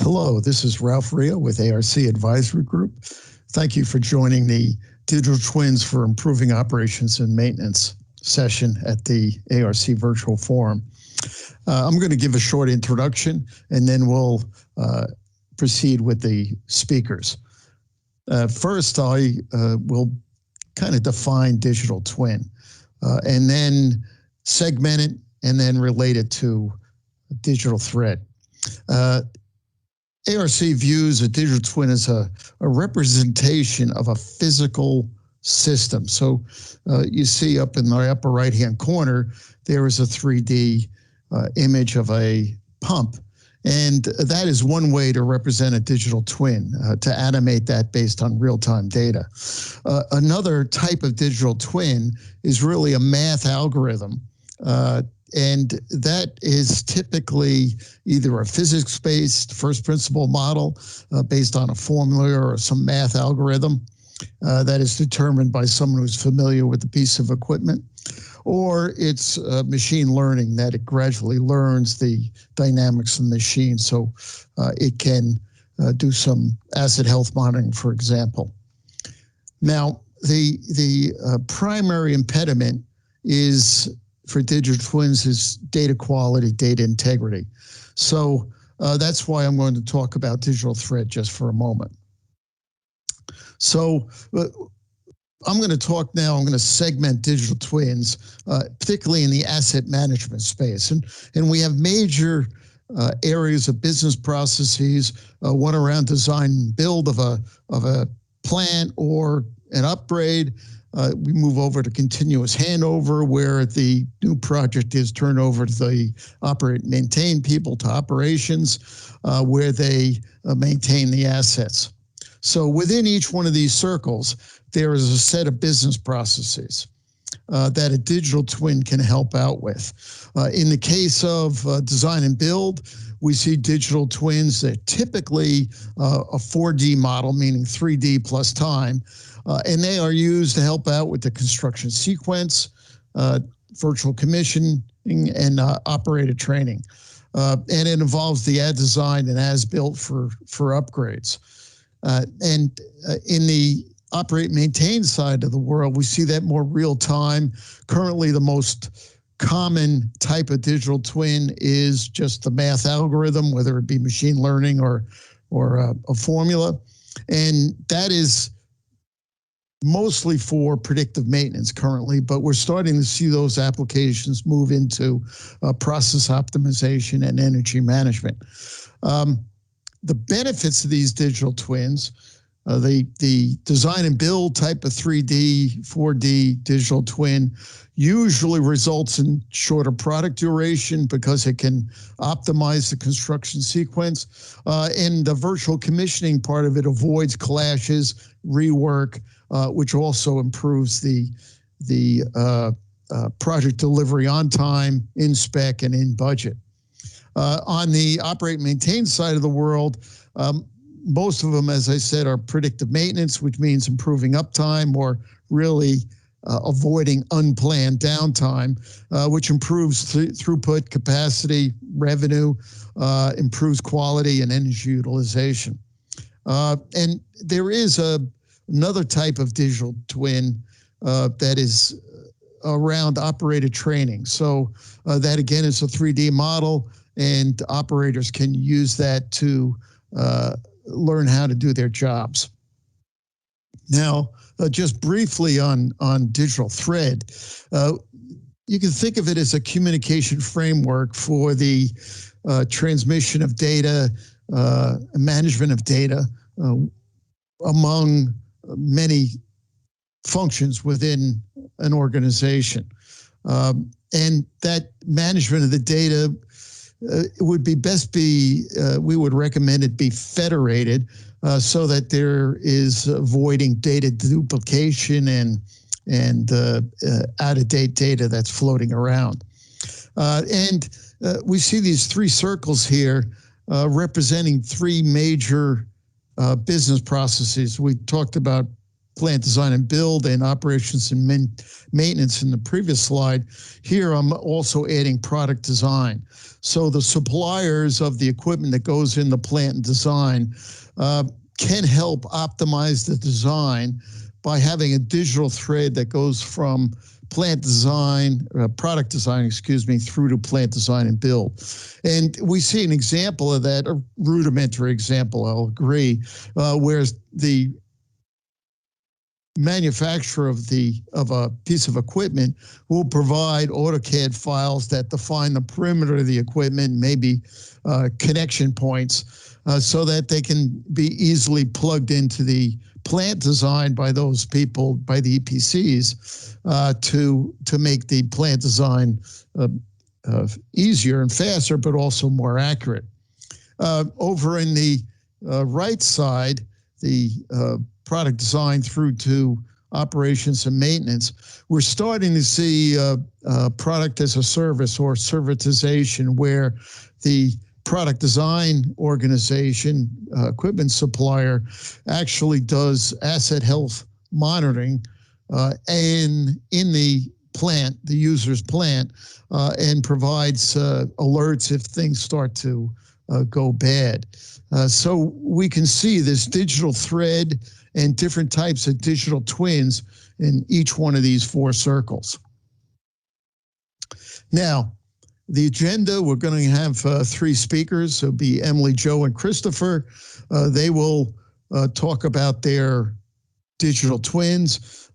Hello, this is Ralph Rio with ARC Advisory Group. Thank you for joining the Digital Twins for Improving Operations and Maintenance session at the ARC Virtual Forum. I'm going to give a short introduction and then we'll proceed with the speakers. First, I will kind of define digital twin and then segment it and then relate it to digital thread. ARC views a digital twin as a representation of a physical system. So you see up in the upper right-hand corner, there is a 3D image of a pump. And that is one way to represent a digital twin, to animate that based on real-time data. Another type of digital twin is really a math algorithm. And that is typically either a physics-based first principle model based on a formula or some math algorithm that is determined by someone who's familiar with the piece of equipment, or it's machine learning that it gradually learns the dynamics of the machine so it can do some asset health monitoring, for example. Now, the primary impediment is for digital twins is data quality, data integrity. So that's why I'm going to talk about digital thread just for a moment. So I'm going to talk now, I'm going to segment digital twins, particularly in the asset management space. And we have major areas of business processes, one around design and build of a plant or an upgrade. We move over to continuous handover, where the new project is turned over to the operate and maintain people, to operations, where they maintain the assets. So within each one of these circles, there is a set of business processes that a digital twin can help out with. In the case of design and build, we see digital twins that typically a 4D model, meaning 3D plus time, and they are used to help out with the construction sequence, virtual commissioning, and operator training. And it involves the ad design and as built for upgrades. And in the operate maintain side of the world, we see that more real time. Currently, the most common type of digital twin is just the math algorithm, whether it be machine learning or a formula. And that is mostly for predictive maintenance currently, but we're starting to see those applications move into process optimization and energy management. The benefits of these digital twins, the design and build type of 3D, 4D digital twin usually results in shorter product duration because it can optimize the construction sequence. And the virtual commissioning part of it avoids clashes, rework, which also improves the project delivery on time, in spec, and in budget. On the operate and maintain side of the world, most of them, as I said, are predictive maintenance, which means improving uptime or really avoiding unplanned downtime, which improves throughput, capacity, revenue, improves quality and energy utilization. And there is another type of digital twin that is around operator training. So that again is a 3D model, and operators can use that to learn how to do their jobs. Now, just briefly on digital thread, you can think of it as a communication framework for the transmission of data, management of data among many functions within an organization. And that management of the data would be we would recommend it be federated so that there is avoiding data duplication and out-of-date data that's floating around. And we see these three circles here representing three major business processes. We talked about plant design and build and operations and maintenance in the previous slide. Here I'm also adding product design. So the suppliers of the equipment that goes in the plant and design can help optimize the design by having a digital thread that goes from plant design, product design, excuse me, through to plant design and build. And we see an example of that, a rudimentary example, I'll agree, where the manufacturer of a piece of equipment will provide AutoCAD files that define the perimeter of the equipment, maybe connection points, so that they can be easily plugged into the plant design by those people, by the EPCs, to make the plant design easier and faster, but also more accurate. Over in the right side, the product design through to operations and maintenance, we're starting to see product as a service or servitization, where the product design organization, equipment supplier, actually does asset health monitoring in the plant, the user's plant, and provides alerts if things start to go bad. So we can see this digital thread and different types of digital twins in each one of these four circles. Now, the agenda, we're going to have three speakers. It'll be Emily, Joe, and Christopher. They will talk about their digital twins.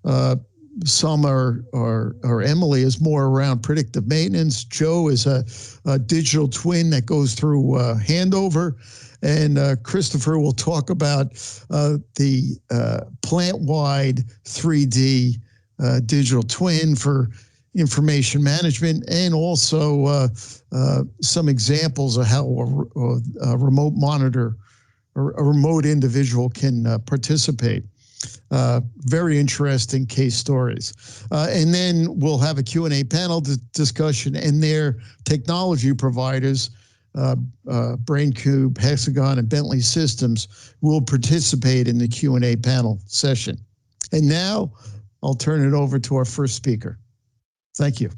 Some are Emily is more around predictive maintenance. Joe is a digital twin that goes through handover. And Christopher will talk about the plant-wide 3D digital twin for information management, and also some examples of how a remote monitor or a remote individual can participate. Very interesting case stories. And then we'll have a Q&A panel discussion, and their technology providers, BrainCube, Hexagon, and Bentley Systems, will participate in the Q&A panel session. And now I'll turn it over to our first speaker. Thank you.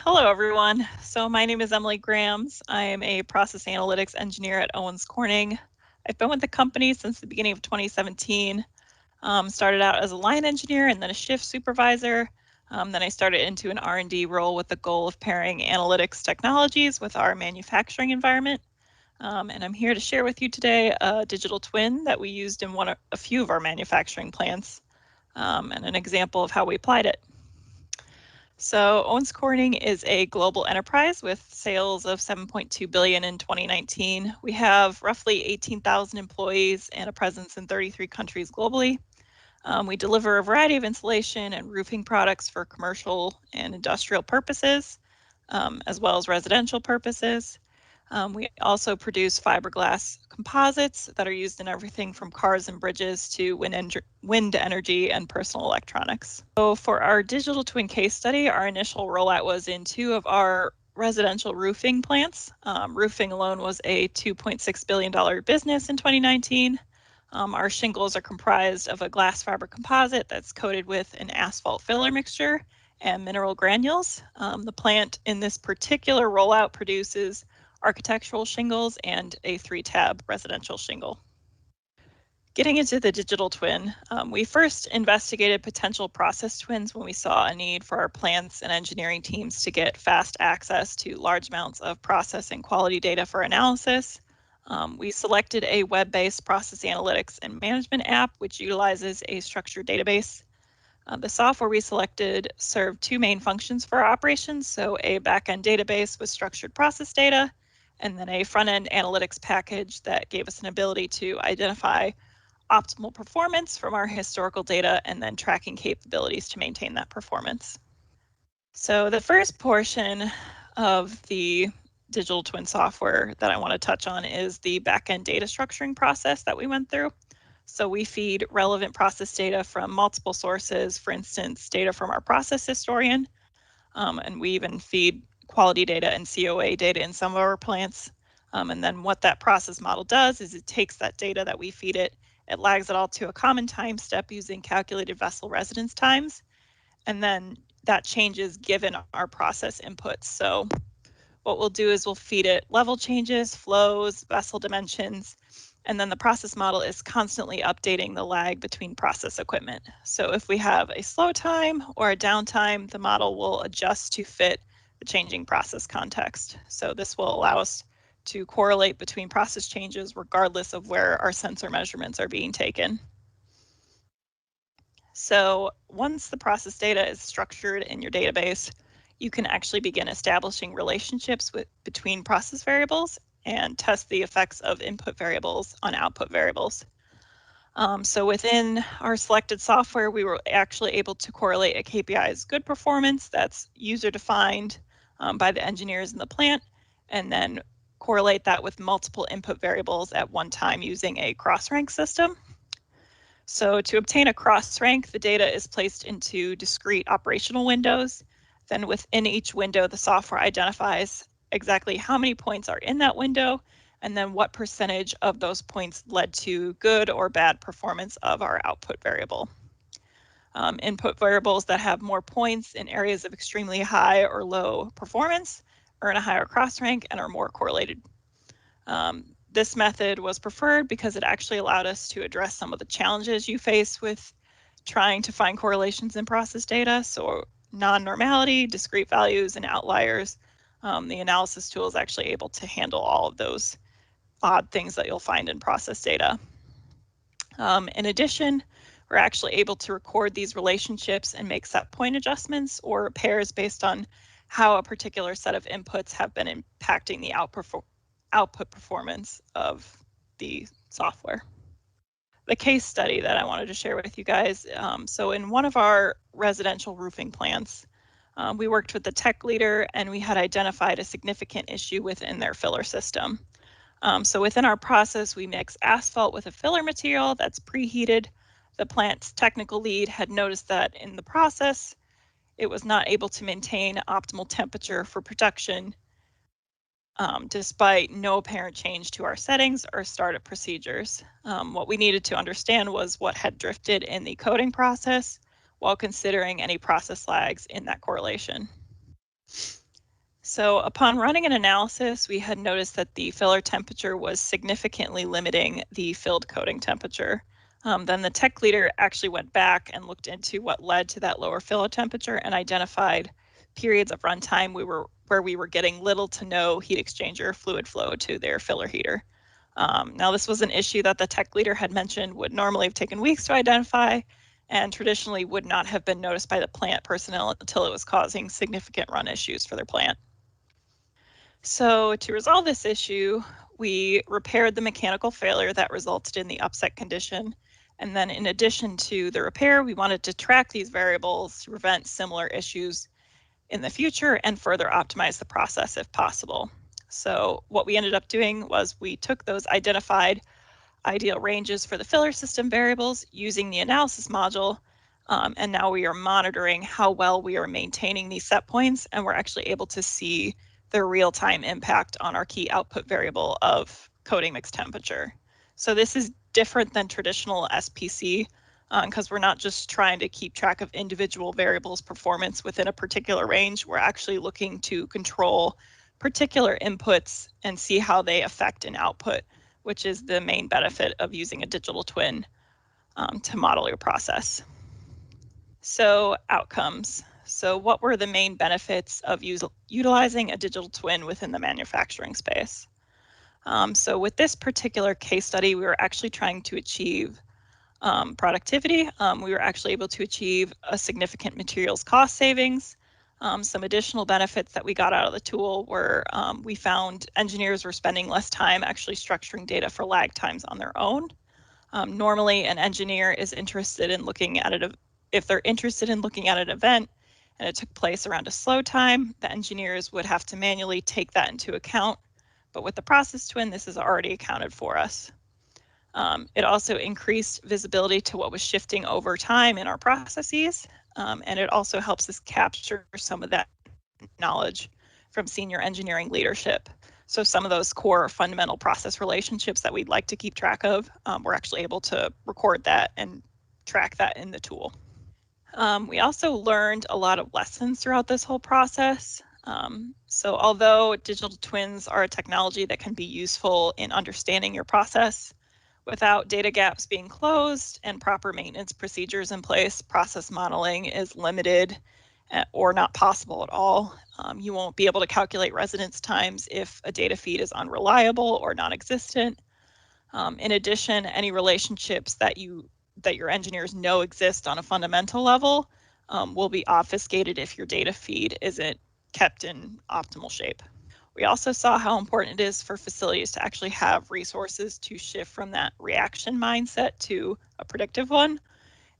Hello, everyone. So my name is Emily Grams. I am a process analytics engineer at Owens Corning. I've been with the company since the beginning of 2017. Started out as a line engineer and then a shift supervisor. Then I started into an R&D role with the goal of pairing analytics technologies with our manufacturing environment. And I'm here to share with you today a digital twin that we used in a few of our manufacturing plants, and an example of how we applied it. So Owens Corning is a global enterprise with sales of $7.2 billion in 2019. We have roughly 18,000 employees and a presence in 33 countries globally. We deliver a variety of insulation and roofing products for commercial and industrial purposes, as well as residential purposes. We also produce fiberglass composites that are used in everything from cars and bridges to wind energy and personal electronics. So for our digital twin case study, our initial rollout was in 2 of our residential roofing plants. Roofing alone was a $2.6 billion business in 2019. Our shingles are comprised of a glass fiber composite that's coated with an asphalt filler mixture and mineral granules. The plant in this particular rollout produces architectural shingles and a 3-tab residential shingle. Getting into the digital twin, we first investigated potential process twins when we saw a need for our plants and engineering teams to get fast access to large amounts of process and quality data for analysis. We selected a web-based process analytics and management app, which utilizes a structured database. The software we selected served 2 main functions for our operations, so a back-end database with structured process data, and then a front-end analytics package that gave us an ability to identify optimal performance from our historical data and then tracking capabilities to maintain that performance. So the first portion of the digital twin software that I want to touch on is the back-end data structuring process that we went through. So we feed relevant process data from multiple sources, for instance, data from our process historian, and we even feed quality data and COA data in some of our plants. And then what that process model does is it takes that data that we feed it, it lags it all to a common time step using calculated vessel residence times, and then that changes given our process inputs. So what we'll do is we'll feed it level changes, flows, vessel dimensions, and then the process model is constantly updating the lag between process equipment. So if we have a slow time or a downtime, the model will adjust to fit the changing process context. So this will allow us to correlate between process changes regardless of where our sensor measurements are being taken. So once the process data is structured in your database, you can actually begin establishing relationships between process variables and test the effects of input variables on output variables. So within our selected software, we were actually able to correlate a KPI's good performance that's user defined by the engineers in the plant, and then correlate that with multiple input variables at one time using a cross-rank system. So to obtain a cross rank, the data is placed into discrete operational windows. Then within each window, the software identifies exactly how many points are in that window, and then what percentage of those points led to good or bad performance of our output variable. Input variables that have more points in areas of extremely high or low performance earn a higher cross rank and are more correlated. This method was preferred because it actually allowed us to address some of the challenges you face with trying to find correlations in process data. So non-normality, discrete values, and outliers. The analysis tool is actually able to handle all of those odd things that you'll find in process data. In addition, we're actually able to record these relationships and make set point adjustments or pairs based on how a particular set of inputs have been impacting the output performance of the software. The case study that I wanted to share with you guys. So in one of our residential roofing plants, we worked with the tech leader and we had identified a significant issue within their filler system. So within our process, we mix asphalt with a filler material that's preheated. The plant's technical lead had noticed that in the process, it was not able to maintain optimal temperature for production despite no apparent change to our settings or startup procedures. What we needed to understand was what had drifted in the coding process while considering any process lags in that correlation. So upon running an analysis, we had noticed that the filler temperature was significantly limiting the filled coating temperature. Then the tech leader actually went back and looked into what led to that lower filler temperature and identified periods of runtime where we were getting little to no heat exchanger fluid flow to their filler heater. Now this was an issue that the tech leader had mentioned would normally have taken weeks to identify and traditionally would not have been noticed by the plant personnel until it was causing significant run issues for their plant. So to resolve this issue, we repaired the mechanical failure that resulted in the upset condition. And then in addition to the repair, we wanted to track these variables to prevent similar issues in the future and further optimize the process if possible. So what we ended up doing was we took those identified ideal ranges for the filler system variables using the analysis module, and now we are monitoring how well we are maintaining these set points, and we're actually able to see the real-time impact on our key output variable of coating mix temperature. So this is different than traditional SPC because we're not just trying to keep track of individual variables' performance within a particular range. We're actually looking to control particular inputs and see how they affect an output, which is the main benefit of using a digital twin to model your process. So outcomes. So what were the main benefits of utilizing a digital twin within the manufacturing space? So with this particular case study, we were actually trying to achieve productivity. We were actually able to achieve a significant materials cost savings. Some additional benefits that we got out of the tool were we found engineers were spending less time actually structuring data for lag times on their own. Normally, an engineer is interested in looking at it if they're interested in looking at an event and it took place around a slow time, the engineers would have to manually take that into account. But with the process twin, this is already accounted for us. It also increased visibility to what was shifting over time in our processes, and it also helps us capture some of that knowledge from senior engineering leadership. So some of those core fundamental process relationships that we'd like to keep track of, we're actually able to record that and track that in the tool. We also learned a lot of lessons throughout this whole process. So although digital twins are a technology that can be useful in understanding your process, without data gaps being closed and proper maintenance procedures in place, process modeling is limited or not possible at all. You won't be able to calculate residence times if a data feed is unreliable or non-existent. In addition, any relationships that your engineers know exist on a fundamental level will be obfuscated if your data feed isn't kept in optimal shape. We also saw how important it is for facilities to actually have resources to shift from that reaction mindset to a predictive one.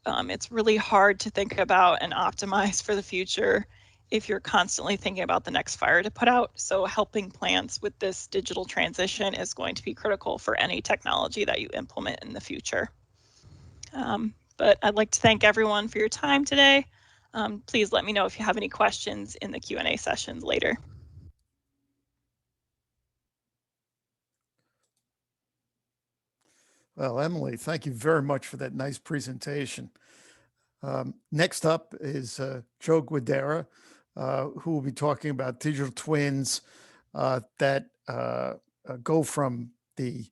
It's really hard to think about and optimize for the future if you're constantly thinking about the next fire to put out. So helping plants with this digital transition is going to be critical for any technology that you implement in the future. But I'd like to thank everyone for your time today. Please let me know if you have any questions in the Q&A sessions later. Well, Emily, thank you very much for that nice presentation. Next up is Joe Guidera, who will be talking about digital twins that go from the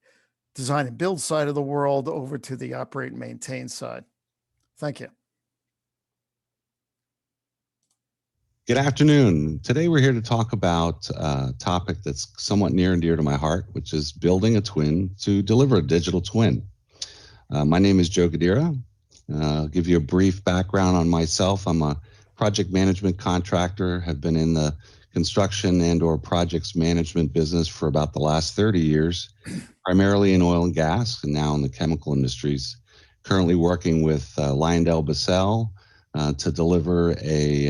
design and build side of the world over to the operate and maintain side. Thank you. Good afternoon. Today we're here to talk about a topic that's somewhat near and dear to my heart, which is building a twin to deliver a digital twin. My name is Joe Guidera. I'll give you a brief background on myself. I'm a project management contractor, have been in the construction and/or projects management business for about the last 30 years, primarily in oil and gas and now in the chemical industries. Currently working with LyondellBasell to deliver a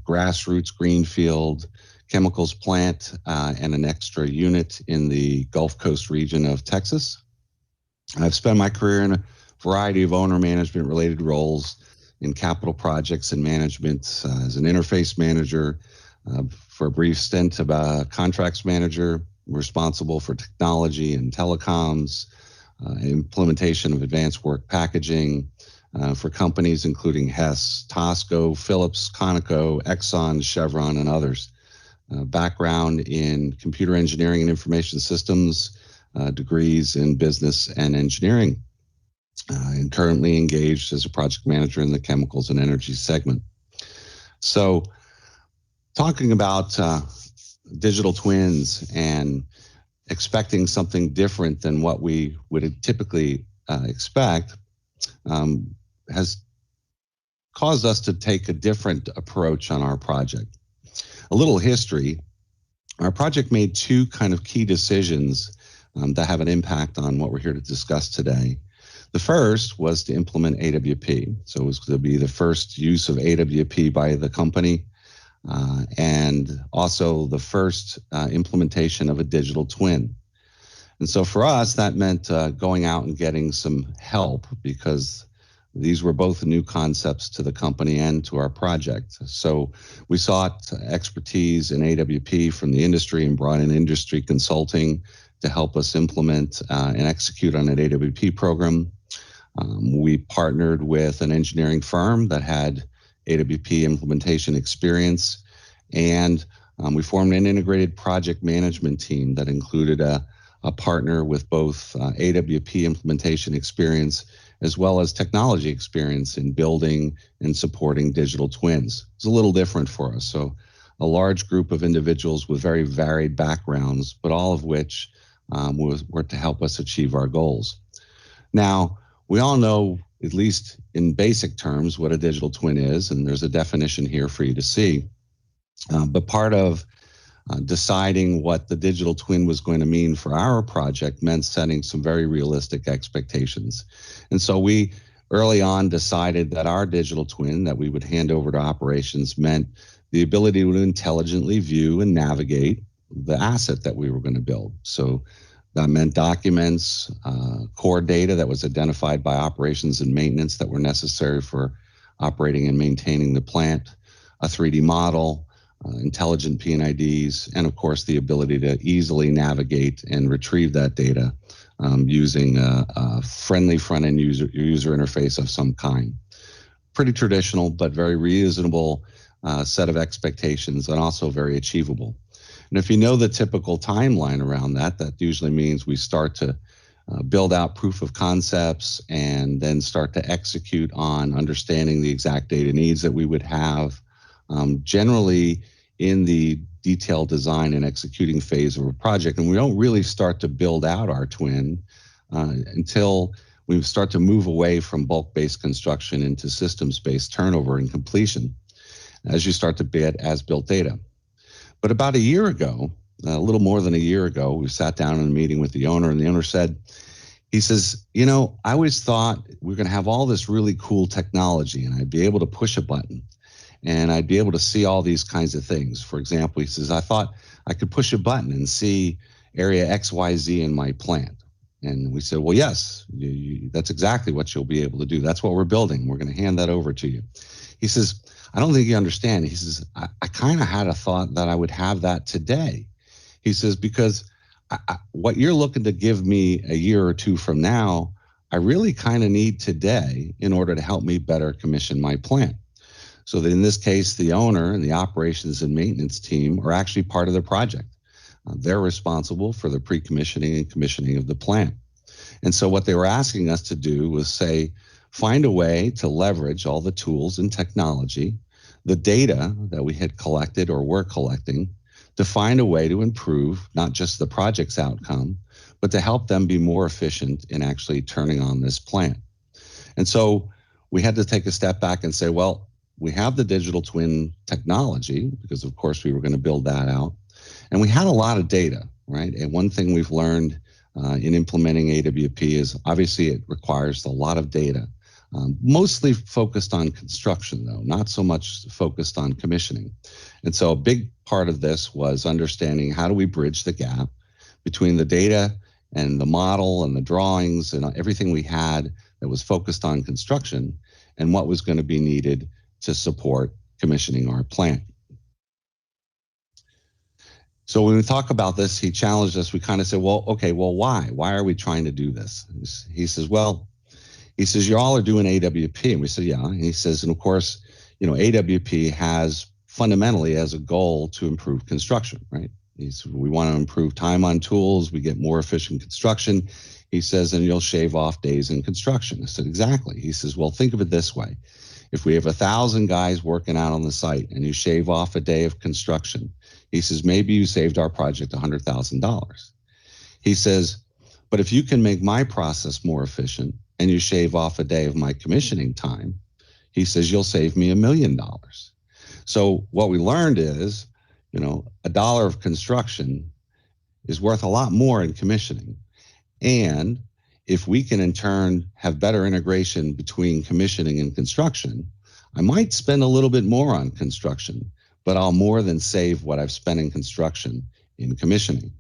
grassroots greenfield chemicals plant and an extra unit in the Gulf Coast region of Texas. I've spent my career in a variety of owner management related roles in capital projects and management as an interface manager, for a brief stint about contracts manager, responsible for technology and telecoms, implementation of advanced work packaging, for companies including Hess, Tosco, Phillips, Conoco, Exxon, Chevron, and others. Background in computer engineering and information systems, degrees in business and engineering, and currently engaged as a project manager in the chemicals and energy segment. So, talking about digital twins and expecting something different than what we would typically expect, has caused us to take a different approach on our project. A little history. Our project made two kind of key decisions that have an impact on what we're here to discuss today. The first was to implement AWP. So it was to be the first use of AWP by the company, and also the first implementation of a digital twin. And so for us, that meant going out and getting some help, because these were both new concepts to the company and to our project. So we sought expertise in AWP from the industry and brought in industry consulting to help us implement and execute on an AWP program. We partnered with an engineering firm that had AWP implementation experience, and we formed an integrated project management team that included a partner with both AWP implementation experience as well as technology experience in building and supporting digital twins. It's a little different for us. So a large group of individuals with very varied backgrounds, but all of which were to help us achieve our goals. Now, we all know, at least in basic terms, what a digital twin is, and there's a definition here for you to see. But part of deciding what the digital twin was going to mean for our project meant setting some very realistic expectations. And so we early on decided that our digital twin that we would hand over to operations meant the ability to intelligently view and navigate the asset that we were going to build. So that meant documents, core data that was identified by operations and maintenance that were necessary for operating and maintaining the plant, a 3D model, intelligent PNIDs, and of course the ability to easily navigate and retrieve that data using a friendly front-end user interface of some kind. Pretty traditional, but very reasonable set of expectations, and also very achievable. And if you know the typical timeline around that, that usually means we start to build out proof of concepts and then start to execute on understanding the exact data needs that we would have. Generally in the detailed design and executing phase of a project, and we don't really start to build out our twin until we start to move away from bulk-based construction into systems-based turnover and completion as you start to bid as-built data. But about a year ago, a little more than a year ago, we sat down in a meeting with the owner, and the owner said, he says, you know, I always thought we are going to have all this really cool technology and I'd be able to push a button and I'd be able to see all these kinds of things. For example, he says, I thought I could push a button and see area XYZ in my plant. And we said, well, yes, that's exactly what you'll be able to do. That's what we're building. We're going to hand that over to you. He says, I don't think you understand. He says, I kind of had a thought that I would have that today. He says, because what you're looking to give me a year or two from now, I really kind of need today in order to help me better commission my plant. So that in this case, the owner and the operations and maintenance team are actually part of the project. They're responsible for the pre-commissioning and commissioning of the plant. And so what they were asking us to do was say, find a way to leverage all the tools and technology, the data that we had collected or were collecting, to find a way to improve not just the project's outcome, but to help them be more efficient in actually turning on this plant. And so we had to take a step back and say, well, we have the digital twin technology, because of course we were going to build that out. And we had a lot of data, right? And one thing we've learned in implementing AWP is obviously it requires a lot of data, mostly focused on construction though, not so much focused on commissioning. And so a big part of this was understanding how do we bridge the gap between the data and the model and the drawings and everything we had that was focused on construction and what was going to be needed to support commissioning our plant. So when we talk about this, he challenged us. We kind of said, well, okay, well, why? Why are we trying to do this? He says, well, he says, you all are doing AWP. And we said, yeah. And he says, and of course, you know, AWP has fundamentally as a goal to improve construction, right? He said, we want to improve time on tools. We get more efficient construction. He says, and you'll shave off days in construction. I said, exactly. He says, well, think of it this way. If we have 1,000 guys working out on the site and you shave off a day of construction, he says, maybe you saved our project $100,000. He says, but if you can make my process more efficient and you shave off a day of my commissioning time, he says, you'll save me $1 million. So what we learned is, you know, $1 of construction is worth a lot more in commissioning. And if we can in turn have better integration between commissioning and construction, I might spend a little bit more on construction, but I'll more than save what I've spent in construction in commissioning.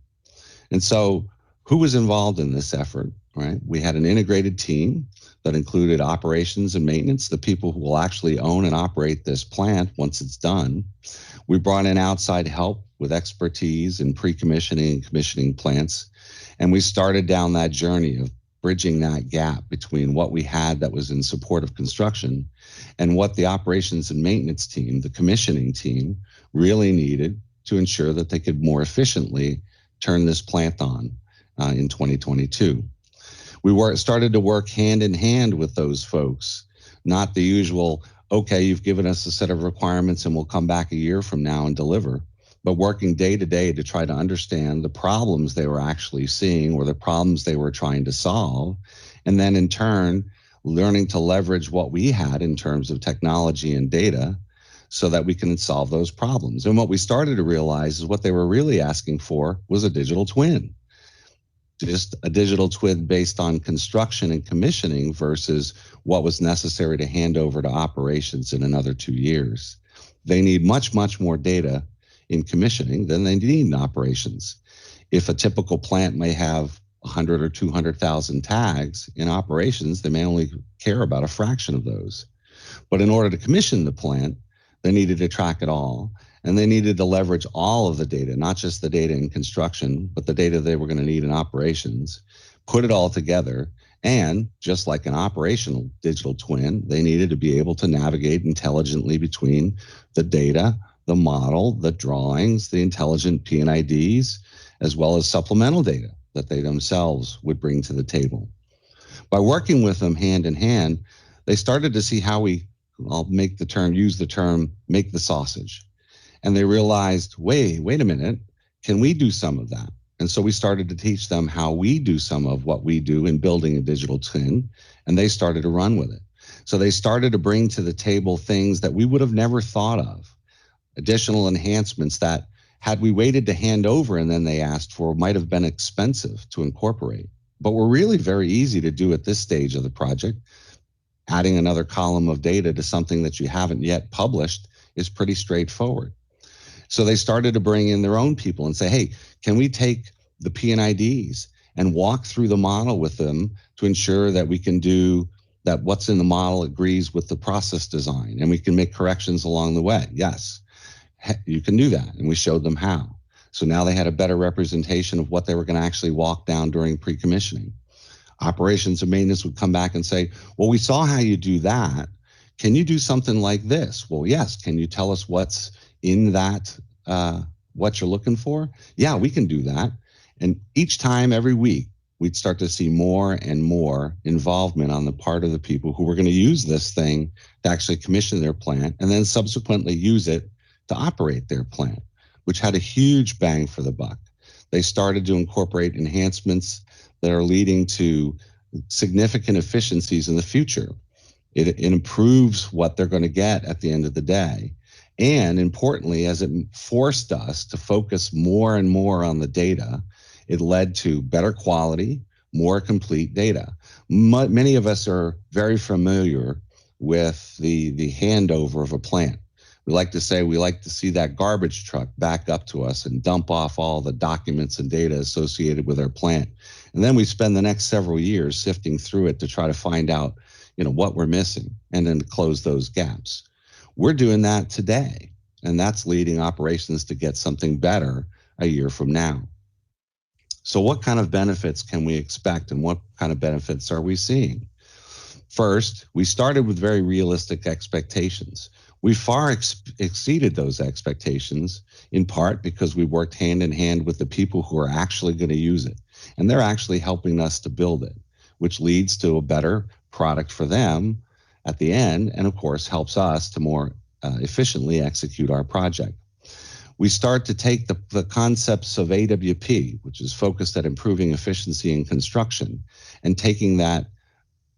And so who was involved in this effort, right? We had an integrated team that included operations and maintenance, the people who will actually own and operate this plant once it's done. We brought in outside help with expertise in pre-commissioning and commissioning plants. And we started down that journey of bridging that gap between what we had that was in support of construction and what the operations and maintenance team, the commissioning team, really needed to ensure that they could more efficiently turn this plant on in 2022. We started to work hand in hand with those folks, not the usual, okay, you've given us a set of requirements and we'll come back a year from now and deliver, but working day to day to try to understand the problems they were actually seeing or the problems they were trying to solve. And then in turn, learning to leverage what we had in terms of technology and data so that we can solve those problems. And what we started to realize is what they were really asking for was a digital twin. Just a digital twin based on construction and commissioning versus what was necessary to hand over to operations in another 2 years. They need much, much more data in commissioning than they need in operations. If a typical plant may have 100 or 200,000 tags, in operations, they may only care about a fraction of those. But in order to commission the plant, they needed to track it all. and they needed to leverage all of the data, not just the data in construction, but the data they were going to need in operations, put it all together. And just like an operational digital twin, they needed to be able to navigate intelligently between the data, the model, the drawings, the intelligent P&IDs, as well as supplemental data that they themselves would bring to the table. By working with them hand in hand, they started to see how I'll use the term, make the sausage. And they realized, wait a minute, can we do some of that? And so we started to teach them how we do some of what we do in building a digital twin, and they started to run with it. So they started to bring to the table things that we would have never thought of, additional enhancements that, had we waited to hand over and then they asked for, might have been expensive to incorporate, but were really very easy to do at this stage of the project. Adding another column of data to something that you haven't yet published is pretty straightforward. So they started to bring in their own people and say, hey, can we take the P&IDs and walk through the model with them to ensure that we can do that what's in the model agrees with the process design and we can make corrections along the way? Yes, you can do that. And we showed them how. So now they had a better representation of what they were going to actually walk down during pre-commissioning. Operations and maintenance would come back and say, well, we saw how you do that. Can you do something like this? Well, yes. Can you tell us what's in that, what you're looking for? Yeah, we can do that. And each time, every week, we'd start to see more and more involvement on the part of the people who were going to use this thing to actually commission their plant and then subsequently use it to operate their plant, which had a huge bang for the buck. They started to incorporate enhancements that are leading to significant efficiencies in the future. It improves what they're going to get at the end of the day. And importantly, as it forced us to focus more and more on the data, it led to better quality, more complete data. Many of us are very familiar with the handover of a plant. We like to say we like to see that garbage truck back up to us and dump off all the documents and data associated with our plant. And then we spend the next several years sifting through it to try to find out, what we're missing and then to close those gaps. We're doing that today, and that's leading operations to get something better a year from now. So what kind of benefits can we expect and what kind of benefits are we seeing? First, we started with very realistic expectations. We far exceeded those expectations, in part because we worked hand in hand with the people who are actually going to use it. And they're actually helping us to build it, which leads to a better product for them at the end, and of course helps us to more efficiently execute our project. We start to take the concepts of AWP, which is focused at improving efficiency in construction, and taking that,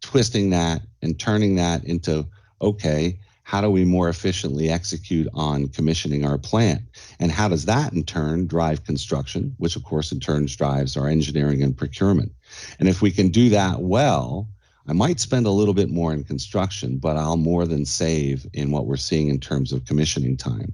twisting that, and turning that into, okay, how do we more efficiently execute on commissioning our plant? And how does that in turn drive construction, which of course in turn drives our engineering and procurement? And if we can do that well, I might spend a little bit more in construction, but I'll more than save in what we're seeing in terms of commissioning time.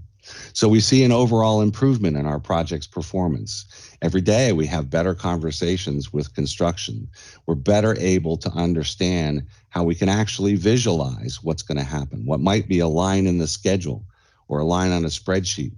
So we see an overall improvement in our project's performance. Every day we have better conversations with construction. We're better able to understand how we can actually visualize what's going to happen, what might be a line in the schedule or a line on a spreadsheet.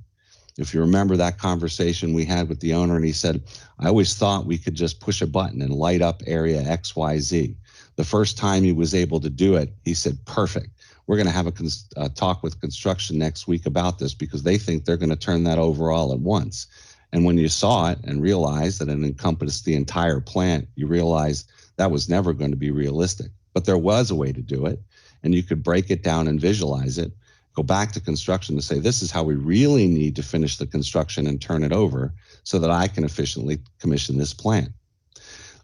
If you remember that conversation we had with the owner, and he said, I always thought we could just push a button and light up area XYZ. The first time he was able to do it, he said, perfect. We're going to have a talk with construction next week about this because they think they're going to turn that over all at once. And when you saw it and realized that it encompassed the entire plant, you realized that was never going to be realistic. But there was a way to do it, and you could break it down and visualize it, go back to construction to say, this is how we really need to finish the construction and turn it over so that I can efficiently commission this plant.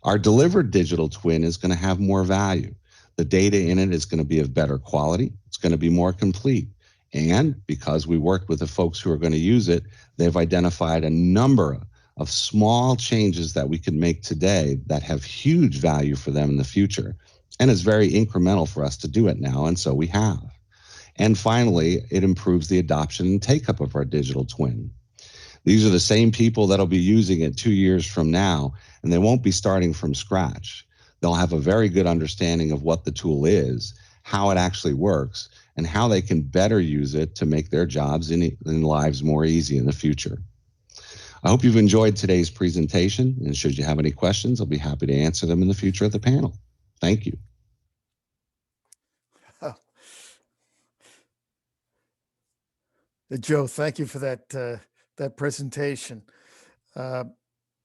Our delivered digital twin is going to have more value. The data in it is going to be of better quality. It's going to be more complete. And because we worked with the folks who are going to use it, they've identified a number of small changes that we can make today that have huge value for them in the future. And it's very incremental for us to do it now, and so we have. And finally, it improves the adoption and take-up of our digital twin. These are the same people that'll be using it 2 years from now, and they won't be starting from scratch. They'll have a very good understanding of what the tool is, how it actually works, and how they can better use it to make their jobs and lives more easy in the future. I hope you've enjoyed today's presentation, and should you have any questions, I'll be happy to answer them in the future at the panel. Thank you. Joe, thank you for that presentation.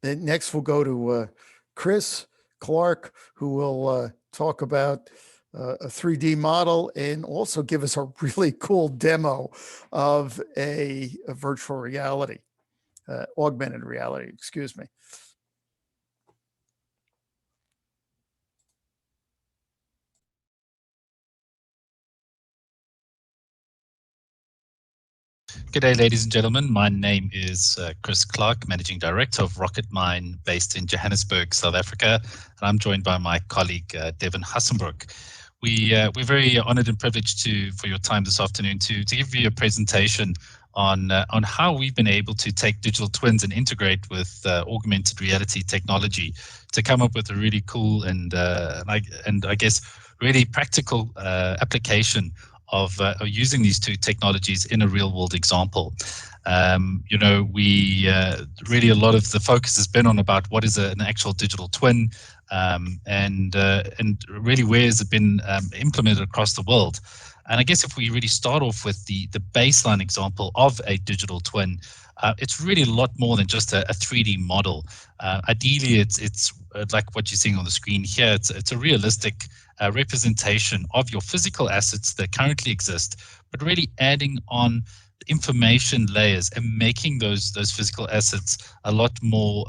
Next, we'll go to Chris Clark, who will talk about a 3D model and also give us a really cool demo of a virtual reality, augmented reality, excuse me. Good day, ladies and gentlemen. My name is Chris Clark, Managing Director of Rocket Mine, based in Johannesburg, South Africa, and I'm joined by my colleague Devin Hassenbrook. We're very honored and privileged for your time this afternoon to give you a presentation on how we've been able to take digital twins and integrate with augmented reality technology to come up with a really cool and I guess really practical application of using these two technologies in a real-world example. We really, a lot of the focus has been on about what is an actual digital twin, and really where has it been implemented across the world. And I guess if we really start off with the baseline example of a digital twin, it's really a lot more than just a 3D model. Ideally, it's like what you're seeing on the screen here. It's a realistic representation of your physical assets that currently exist, but really adding on information layers and making those physical assets a lot more,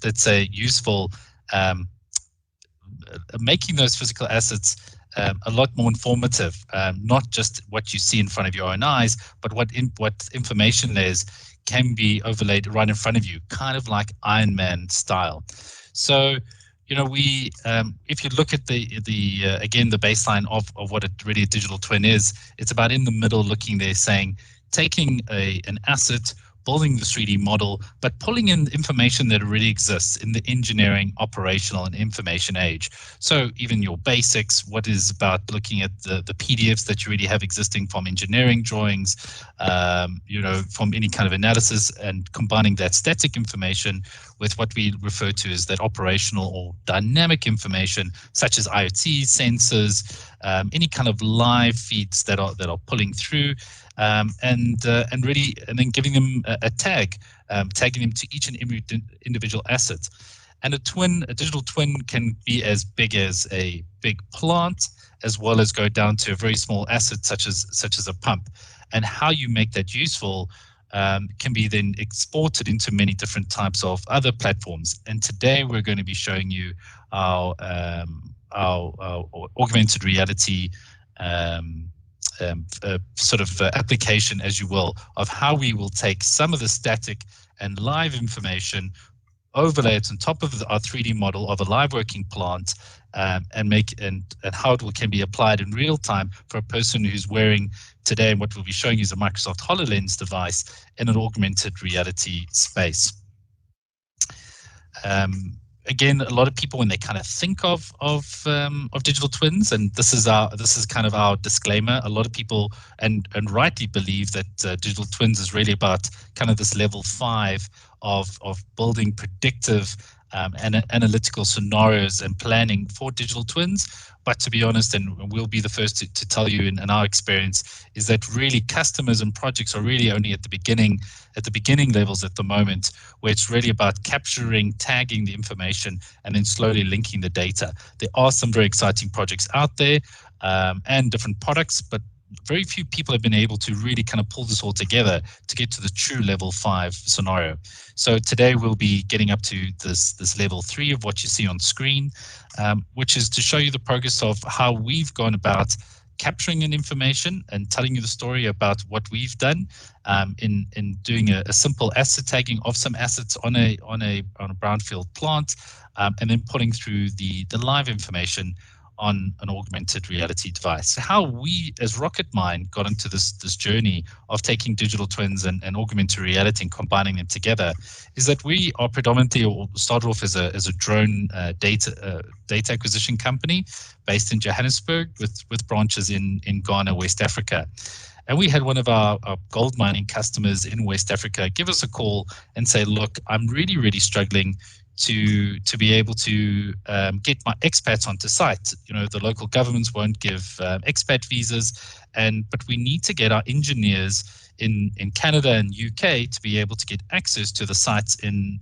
let's say, useful, making those physical assets a lot more informative, not just what you see in front of your own eyes, but what information layers can be overlaid right in front of you, kind of like Iron Man style. So, we if you look at again the baseline of what really a digital twin is, it's about in the middle looking there, saying taking an asset, building the 3D model, but pulling in information that already exists in the engineering, operational, and information age. So even your basics, what is about looking at the PDFs that you already have existing from engineering drawings, from any kind of analysis, and combining that static information with what we refer to as that operational or dynamic information, such as IoT sensors, any kind of live feeds that are pulling through. And then giving them a tag, tagging them to each and every individual asset. And a digital twin can be as big as a big plant, as well as go down to a very small asset such as a pump. And how you make that useful can be then exported into many different types of other platforms. And today we're going to be showing you our augmented reality application, as you will, of how we will take some of the static and live information, overlay it on top of our 3D model of a live working plant, and how it can be applied in real time for a person who's wearing today, and what we'll be showing you is a Microsoft HoloLens device in an augmented reality space. Again, a lot of people, when they kind of think of digital twins, and this is kind of our disclaimer, a lot of people and rightly believe that digital twins is really about kind of this level 5 of building predictive and analytical scenarios and planning for digital twins. But to be honest, and we'll be the first to tell you in our experience, is that really customers and projects are really only at the beginning levels at the moment, where it's really about capturing, tagging the information, and then slowly linking the data. There are some very exciting projects out there and different products, but very few people have been able to really kind of pull this all together to get to the true level 5 scenario. So today we'll be getting up to this level 3 of what you see on screen, which is to show you the progress of how we've gone about capturing an information and telling you the story about what we've done in doing a simple asset tagging of some assets on a brownfield plant, and then pulling through the live information on an augmented reality device. So how we as RocketMind got into this journey of taking digital twins and augmented reality and combining them together is that we are predominantly, or started off as a drone data acquisition company based in Johannesburg with branches in Ghana, West Africa. And we had one of our gold mining customers in West Africa give us a call and say, look, I'm really, really struggling to be able to get my expats onto site. You know, the local governments won't give expat visas, but we need to get our engineers in Canada and UK to be able to get access to the sites in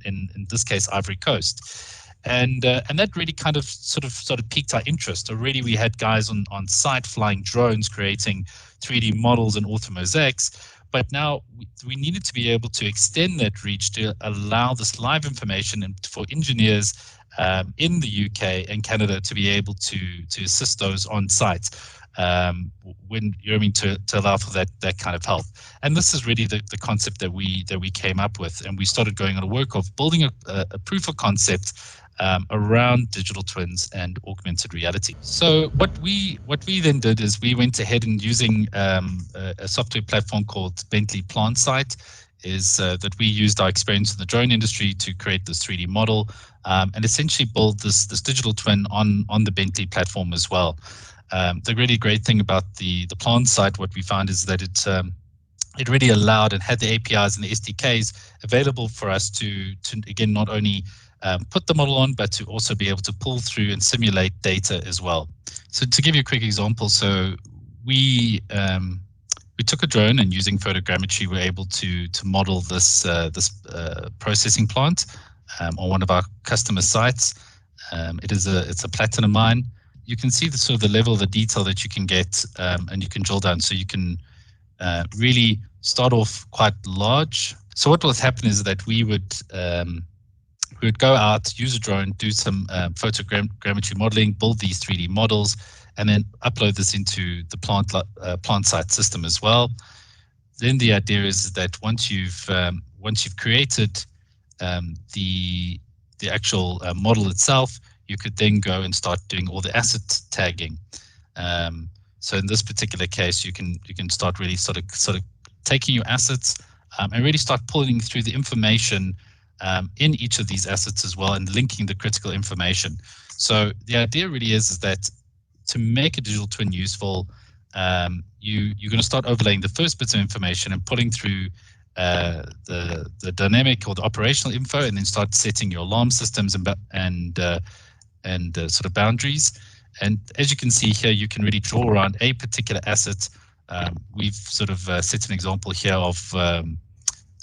this case, Ivory Coast. And that really kind of sort of piqued our interest. Already we had guys on site flying drones, creating 3D models and orthomosaics, but now we needed to be able to extend that reach to allow this live information and for engineers in the UK and Canada to be able to assist those on site when you're to allow for that kind of help. And this is really the concept that we came up with, and we started going on a work of building a proof of concept around digital twins and augmented reality. So what we then did is we went ahead and using a software platform called Bentley PlantSight, is that we used our experience in the drone industry to create this 3D model and essentially build this digital twin on the Bentley platform as well. The really great thing about the PlantSight, what we found is that it really allowed and had the APIs and the SDKs available for us to again, not only put the model on, but to also be able to pull through and simulate data as well. So to give you a quick example, so we took a drone and using photogrammetry, we're able to model this processing plant on one of our customer sites. It's a platinum mine. You can see the sort of the level of the detail that you can get, and you can drill down. So you can really start off quite large. So what will happen is that we would go out, use a drone, do some photogrammetry modeling, build these 3D models, and then upload this into the PlantSight system as well. Then the idea is that once you've created the actual model itself, you could then go and start doing all the asset tagging. So in this particular case, you can start really sort of taking your assets and really start pulling through the information in each of these assets as well, and linking the critical information. So the idea really is that to make a digital twin useful, you're going to start overlaying the first bits of information and pulling through the dynamic or the operational info, and then start setting your alarm systems and sort of boundaries. And as you can see here, you can really draw around a particular asset. We've sort of set an example here of a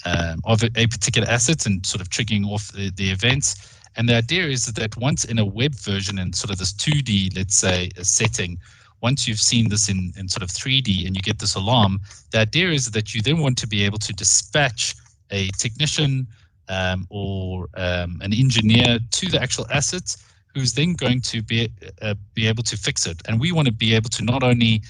particular asset and sort of triggering off the events. And the idea is that once in a web version and sort of this 2D, let's say, a setting, once you've seen this in sort of 3D and you get this alarm, the idea is that you then want to be able to dispatch a technician or an engineer to the actual assets, who's then going to be able to fix it. And we want to be able to not only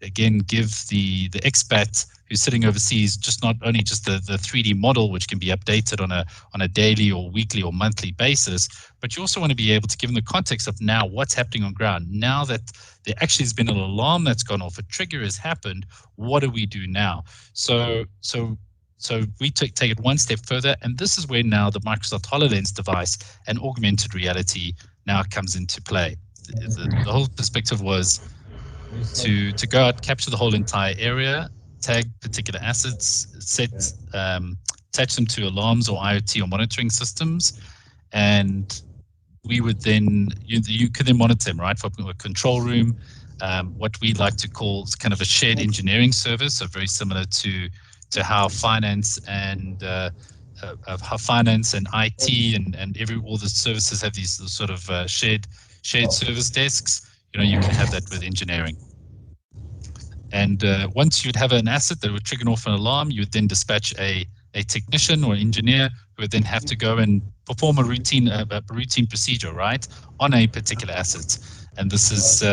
again give the expat who's sitting overseas not only just the 3D model, which can be updated on a daily or weekly or monthly basis, but you also want to be able to give them the context of now what's happening on ground. Now that there actually has been an alarm that's gone off, a trigger has happened, what do we do now? So we take it one step further, and this is where now the Microsoft HoloLens device and augmented reality now comes into play. The whole perspective was to go out, capture the whole entire area, tag particular assets, attach them to alarms or IoT or monitoring systems, and we would then, you could then monitor them, right, from a control room, what we like to call kind of a shared engineering service, so very similar to how finance and IT and all the services have these sort of shared service desks. You can have that with engineering. And once you'd have an asset that would trigger off an alarm, you would then dispatch a technician or engineer who would then have to go and perform a routine procedure, right, on a particular asset. And this is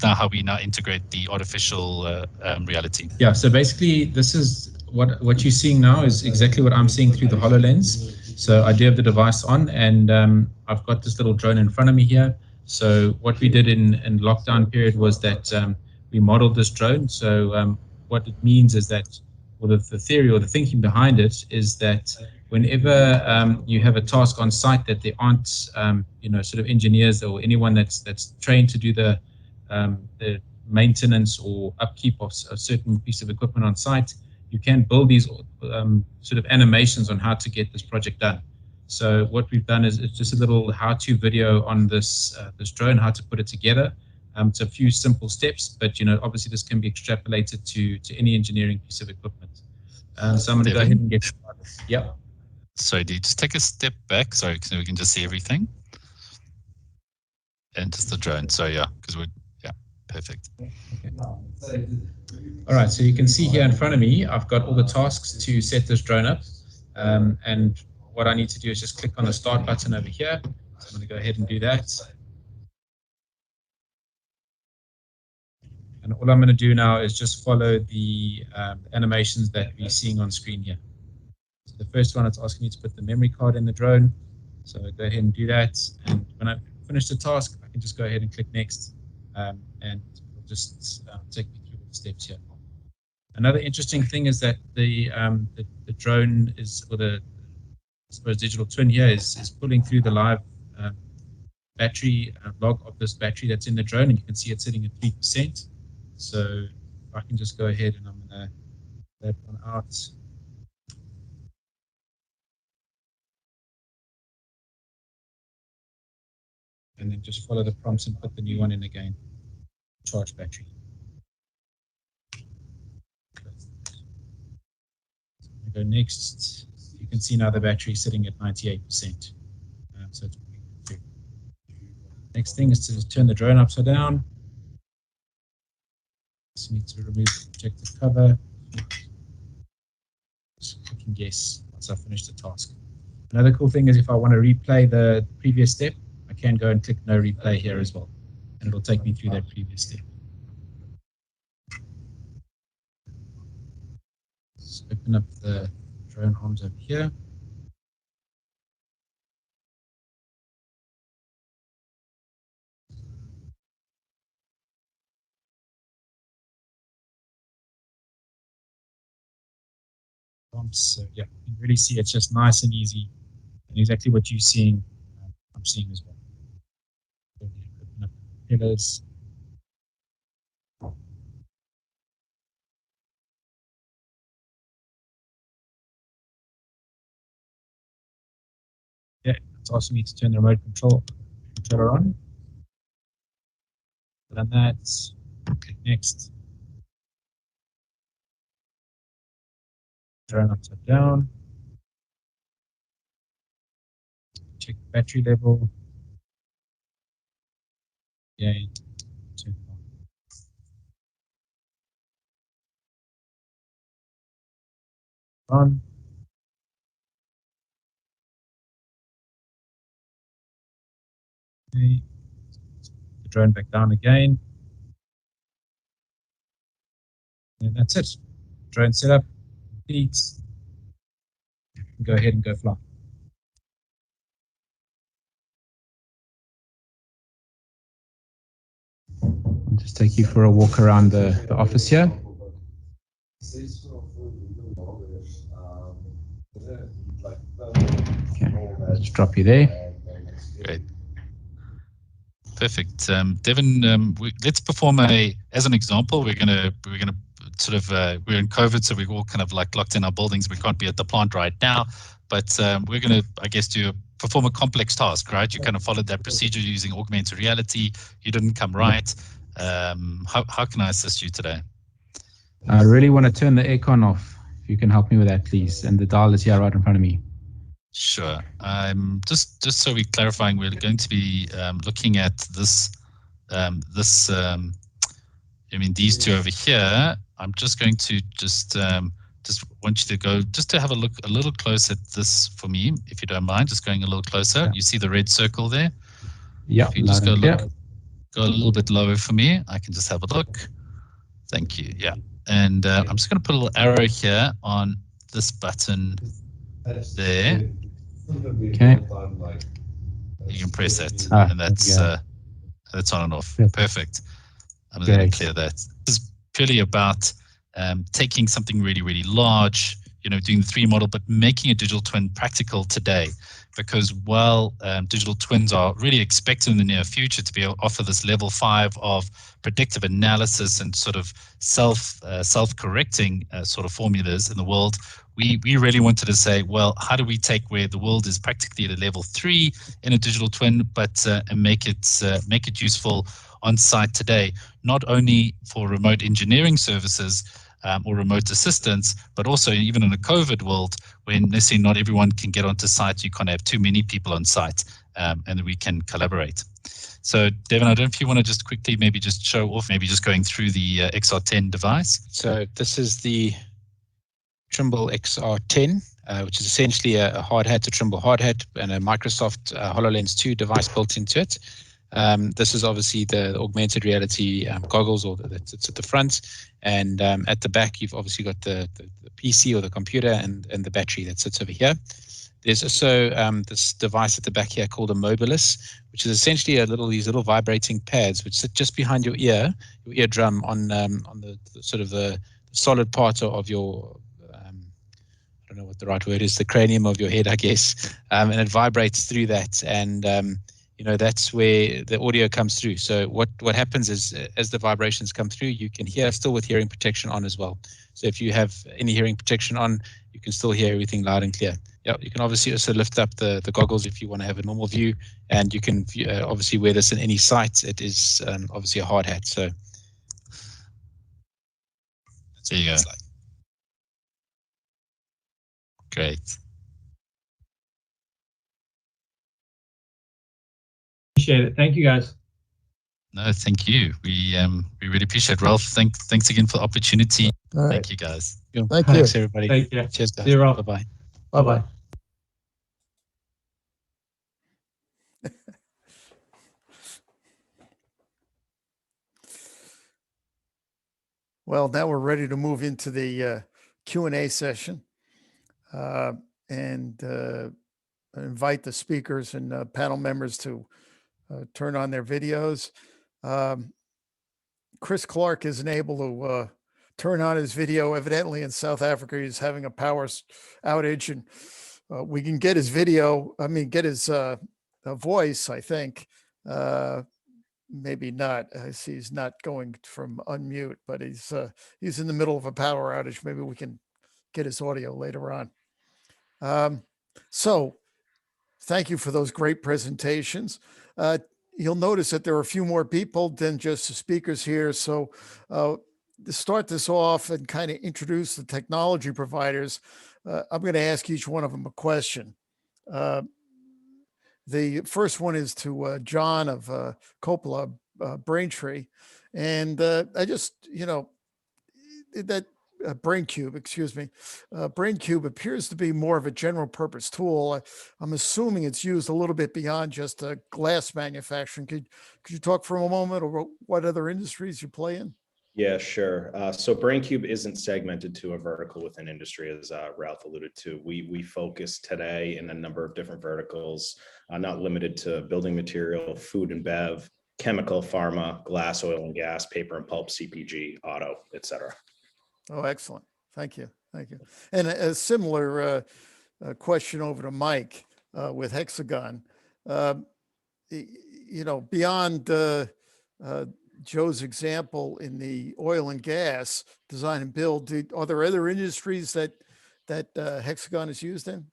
now how we now integrate the artificial reality. Yeah. So basically, this is what you're seeing now is exactly what I'm seeing through the HoloLens. So I do have the device on, and I've got this little drone in front of me here. So what we did in lockdown period was that we modeled this drone. So what it means is that, or the theory or the thinking behind it is that whenever you have a task on site that there aren't sort of engineers or anyone that's trained to do the maintenance or upkeep of a certain piece of equipment on site, you can build these sort of animations on how to get this project done. So what we've done is it's just a little how-to video on this drone, how to put it together. It's a few simple steps, but obviously this can be extrapolated to any engineering piece of equipment. So I'm going to go ahead and get started. Yep. Sorry, do you just take a step back? Sorry, so we can just see everything. And just the drone. So yeah, because perfect. Okay. All right, so you can see here in front of me, I've got all the tasks to set this drone up. And what I need to do is just click on the start button over here. So I'm going to go ahead and do that. And all I'm going to do now is just follow the animations that we're seeing on screen here. So the first one, it's asking me to put the memory card in the drone. So go ahead and do that. And when I finish the task, I can just go ahead and click next. And it'll just take me through the steps here. Another interesting thing is that the drone is, or the digital twin here is pulling through the live battery log of this battery that's in the drone, and you can see it's sitting at 3%. So I can just go ahead and I'm going to that one out. And then just follow the prompts and put the new one in again. Charge battery. So I'm going to go next. You can see now the battery is sitting at 98%. So it's good. Next thing is to turn the drone upside down. Just need to remove the protective cover. Just click and guess once I finish the task. Another cool thing is if I want to replay the previous step, I can go and click no replay here as well, and it'll take me through that previous step. Just open up the drone arms over here. So yeah, you can really see it's just nice and easy, and exactly what you're seeing, I'm seeing as well. Open up the pillars. Yeah, it's asking me to turn the remote controller on. Done that. Click next. Drone upside down. Check the battery level. Yeah. Turn it on. Okay. The drone back down again. And that's it. Drone setup complete. Go ahead and go fly. I'll just take you for a walk around the office here. Okay, I'll just drop you there. Great. Perfect. Devin, let's perform as an example, we're gonna sort of, we're in COVID, so we're all kind of like locked in our buildings. We can't be at the plant right now, but we're gonna, I guess, perform a complex task, right? You kind of followed that procedure using augmented reality. You didn't come right. How can I assist you today? I really want to turn the aircon off. If you can help me with that, please. And the dial is here right in front of me. Sure. Just so we're clarifying, we're going to be looking at this. I mean, these two over here. I'm just going to just want you to go just to have a look a little close at this for me, if you don't mind. Just going a little closer. Yeah. You see the red circle there? Yeah. If you just go a little bit lower for me, I can just have a look. Thank you. Yeah. And I'm just going to put a little arrow here on this button there. Okay. You can press it, and that's That's on and off. Yes. Perfect. I'm going Great. to clear that. This is purely about taking something really, really large, doing the 3D model, but making a digital twin practical today. Because while digital twins are really expected in the near future to be able to offer this level 5 of predictive analysis and sort of self-correcting sort of formulas in the world, we really wanted to say, well, how do we take where the world is practically at a level 3 in a digital twin, but and make it useful on site today, not only for remote engineering services or remote assistance, but also even in a COVID world, when necessarily not everyone can get onto site, you can't have too many people on site, and we can collaborate. So, Devin, I don't know if you want to just quickly maybe just show off, maybe just going through the XR10 device. So this is the Trimble XR10, which is essentially a hard hat, a Trimble hard hat, and a Microsoft HoloLens 2 device built into it. This is obviously the augmented reality goggles, or that sits at the front, and at the back you've obviously got the PC or the computer and the battery that sits over here. There's also this device at the back here called a Mobilis, which is essentially these little vibrating pads which sit just behind your eardrum on the sort of the solid part of your I don't know what the right word is, the cranium of your head, I guess, and it vibrates through that, and that's where the audio comes through. So what happens is, as the vibrations come through, you can hear still with hearing protection on as well. So if you have any hearing protection on, you can still hear everything loud and clear. Yeah, you can obviously also lift up the goggles if you want to have a normal view, and you can obviously wear this in any site. It is obviously a hard hat. So there you go. Great. Appreciate it. Thank you, guys. No, thank you. We really appreciate it. Ralph, thanks again for the opportunity. All right. Thank you, guys. Thank you. Thanks, everybody. Thank you. Cheers, guys. See you, Ralph. Bye-bye. Bye-bye. Well, now we're ready to move into the Q&A session, and invite the speakers and panel members to turn on their videos. Chris Clark isn't able to turn on his video. Evidently in South Africa, he's having a power outage, and we can get his video, get his voice, I think. Maybe not. I see he's not going from unmute, but he's in the middle of a power outage. Maybe we can get his audio later on. So thank you for those great presentations. You'll notice that there are a few more people than just the speakers here. So to start this off and kind of introduce the technology providers, I'm going to ask each one of them a question. The first one is to John of Coppola Braintree. And I just, that BrainCube, excuse me. BrainCube appears to be more of a general purpose tool. I'm assuming it's used a little bit beyond just glass manufacturing. Could you talk for a moment about what other industries you play in? Yeah, sure. So BrainCube isn't segmented to a vertical within industry, as Ralph alluded to. We focus today in a number of different verticals, not limited to building material, food and bev, chemical, pharma, glass, oil and gas, paper and pulp, CPG, auto, et cetera. Oh, excellent. Thank you. Thank you. And a similar question over to Mike with Hexagon. Beyond Joe's example in the oil and gas design and build, are there other industries that Hexagon is used in?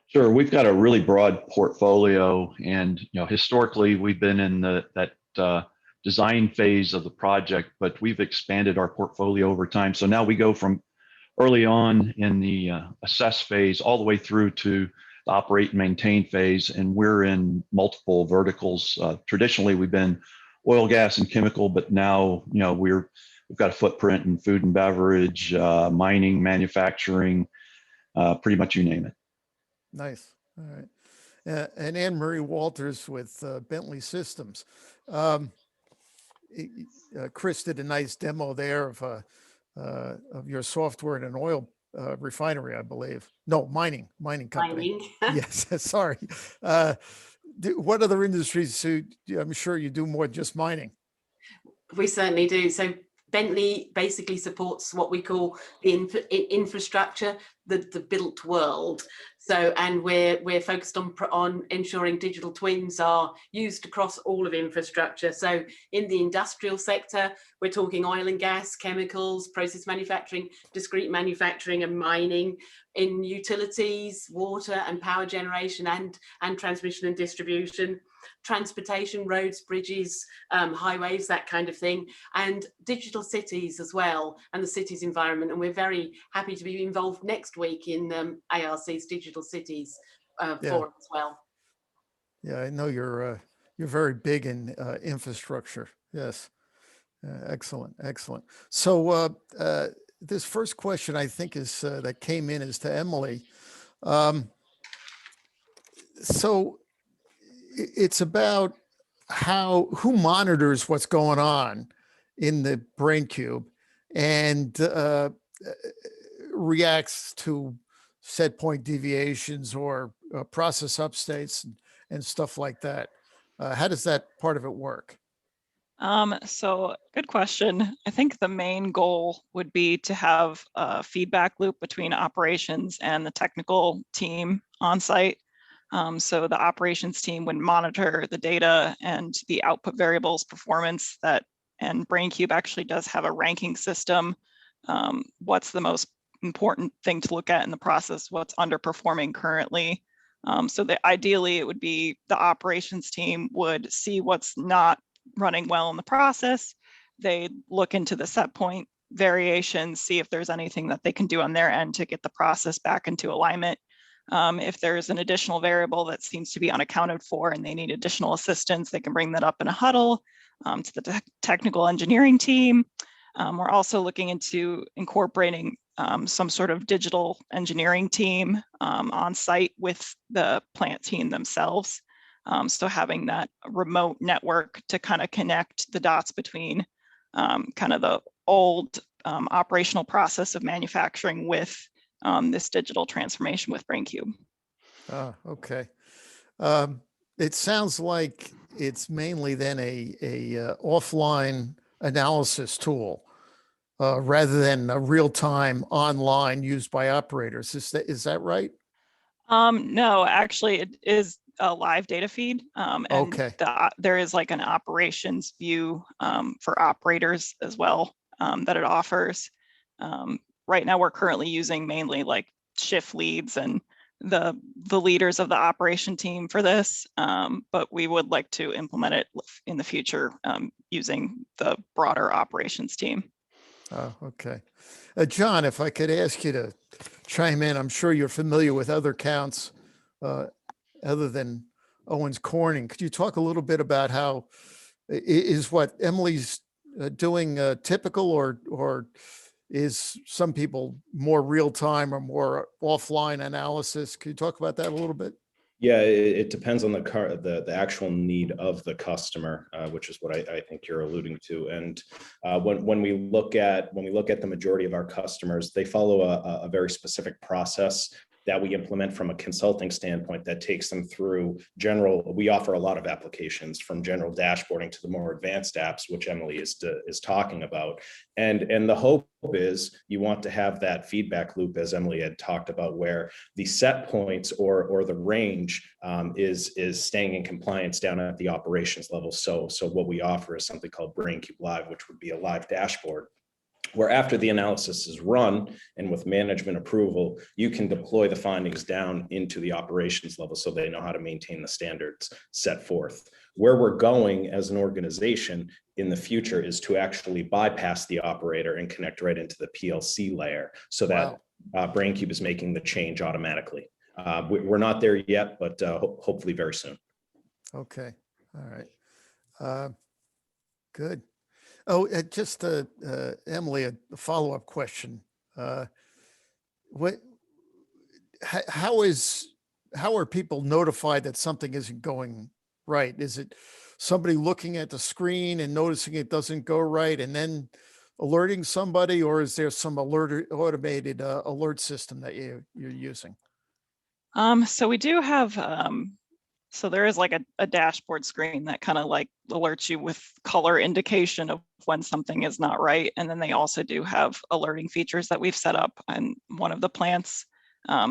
Sure, we've got a really broad portfolio, and historically we've been in that design phase of the project, but we've expanded our portfolio over time. So now we go from early on in the assess phase all the way through to the operate and maintain phase, and we're in multiple verticals. Traditionally, we've been oil, gas, and chemical, but now we've got a footprint in food and beverage, mining, manufacturing, pretty much you name it. Nice. All right. And Anne Marie Walters with Bentley Systems. Chris did a nice demo there of your software in an oil refinery, I believe. No, mining company. Mining. Yes, sorry. what other industries I'm sure you do more than just mining? We certainly do. So Bentley basically supports what we call the infrastructure, the built world. So, and we're focused on ensuring digital twins are used across all of infrastructure. So in the industrial sector, we're talking oil and gas, chemicals, process manufacturing, discrete manufacturing and mining. In utilities, water and power generation and transmission and distribution, transportation, roads, bridges, highways, that kind of thing, and digital cities as well, and the cities environment. And we're very happy to be involved next week in ARC's Digital Cities forum as well. Yeah, I know you're very big in infrastructure. Yes, excellent, excellent. So this first question I think is that came in is to Emily. So it's about who monitors what's going on in the brain cube and reacts to set point deviations or process upstates and stuff like that. How does that part of it work? So good question. I think the main goal would be to have a feedback loop between operations and the technical team on site. So the operations team would monitor the data and the output variables performance and BrainCube actually does have a ranking system. What's the most important thing to look at in the process? What's underperforming currently? So ideally it would be the operations team would see what's not running well in the process. They look into the set point variations, see if there's anything that they can do on their end to get the process back into alignment. If there's an additional variable that seems to be unaccounted for and they need additional assistance, they can bring that up in a huddle to the technical engineering team. We're also looking into incorporating some sort of digital engineering team on site with the plant team themselves. So having that remote network to kind of connect the dots between kind of the old operational process of manufacturing with this digital transformation with BrainCube. Okay. It sounds like it's mainly then a offline analysis tool rather than a real-time online used by operators. Is that right? No, actually it is a live data feed. And okay. There is like an operations view for operators as well that it offers. Right now we're currently using mainly like shift leads and the leaders of the operation team for this, but we would like to implement it in the future using the broader operations team. Okay. John, if I could ask you to chime in, I'm sure you're familiar with other counts other than Owens Corning. Could you talk a little bit about how is what Emily's doing typical, or is some people more real time or more offline analysis? Could you talk about that a little bit? Yeah, it depends on the actual need of the customer, which is what I think you're alluding to. And when we look at the majority of our customers, they follow a very specific process that we implement from a consulting standpoint that takes them through we offer a lot of applications from general dashboarding to the more advanced apps, which Emily is talking about. And the hope is you want to have that feedback loop, as Emily had talked about, where the set points or the range is staying in compliance down at the operations level. So what we offer is something called BrainCube Live, which would be a live dashboard, where after the analysis is run and with management approval, you can deploy the findings down into the operations level so they know how to maintain the standards set forth. Where we're going as an organization in the future is to actually bypass the operator and connect right into the PLC layer so that BrainCube is making the change automatically. We're not there yet, but hopefully very soon. Okay. All right. Good. Oh, just Emily, a follow-up question. How are people notified that something isn't going right? Is it somebody looking at the screen and noticing it doesn't go right and then alerting somebody, or is there some automated alert system that you're using? So we do have So there is like a dashboard screen that kind of like alerts you with color indication of when something is not right. And then they also do have alerting features that we've set up on one of the plants.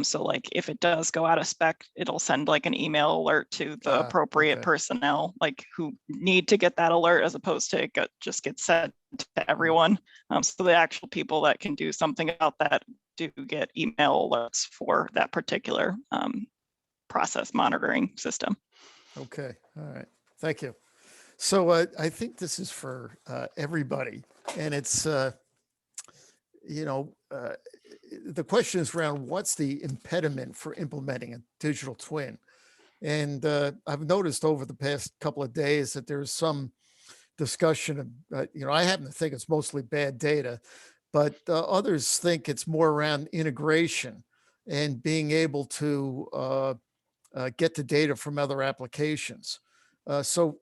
So like if it does go out of spec, it'll send like an email alert to the appropriate personnel, like who need to get that alert, as opposed to it just get sent to everyone. So the actual people that can do something about that do get email alerts for that particular process monitoring system. Okay, all right, thank you. So I think this is for everybody, and it's the question is around what's the impediment for implementing a digital twin. And I've noticed over the past couple of days that there's some discussion of, I happen to think it's mostly bad data, but others think it's more around integration and being able to get the data from other applications. So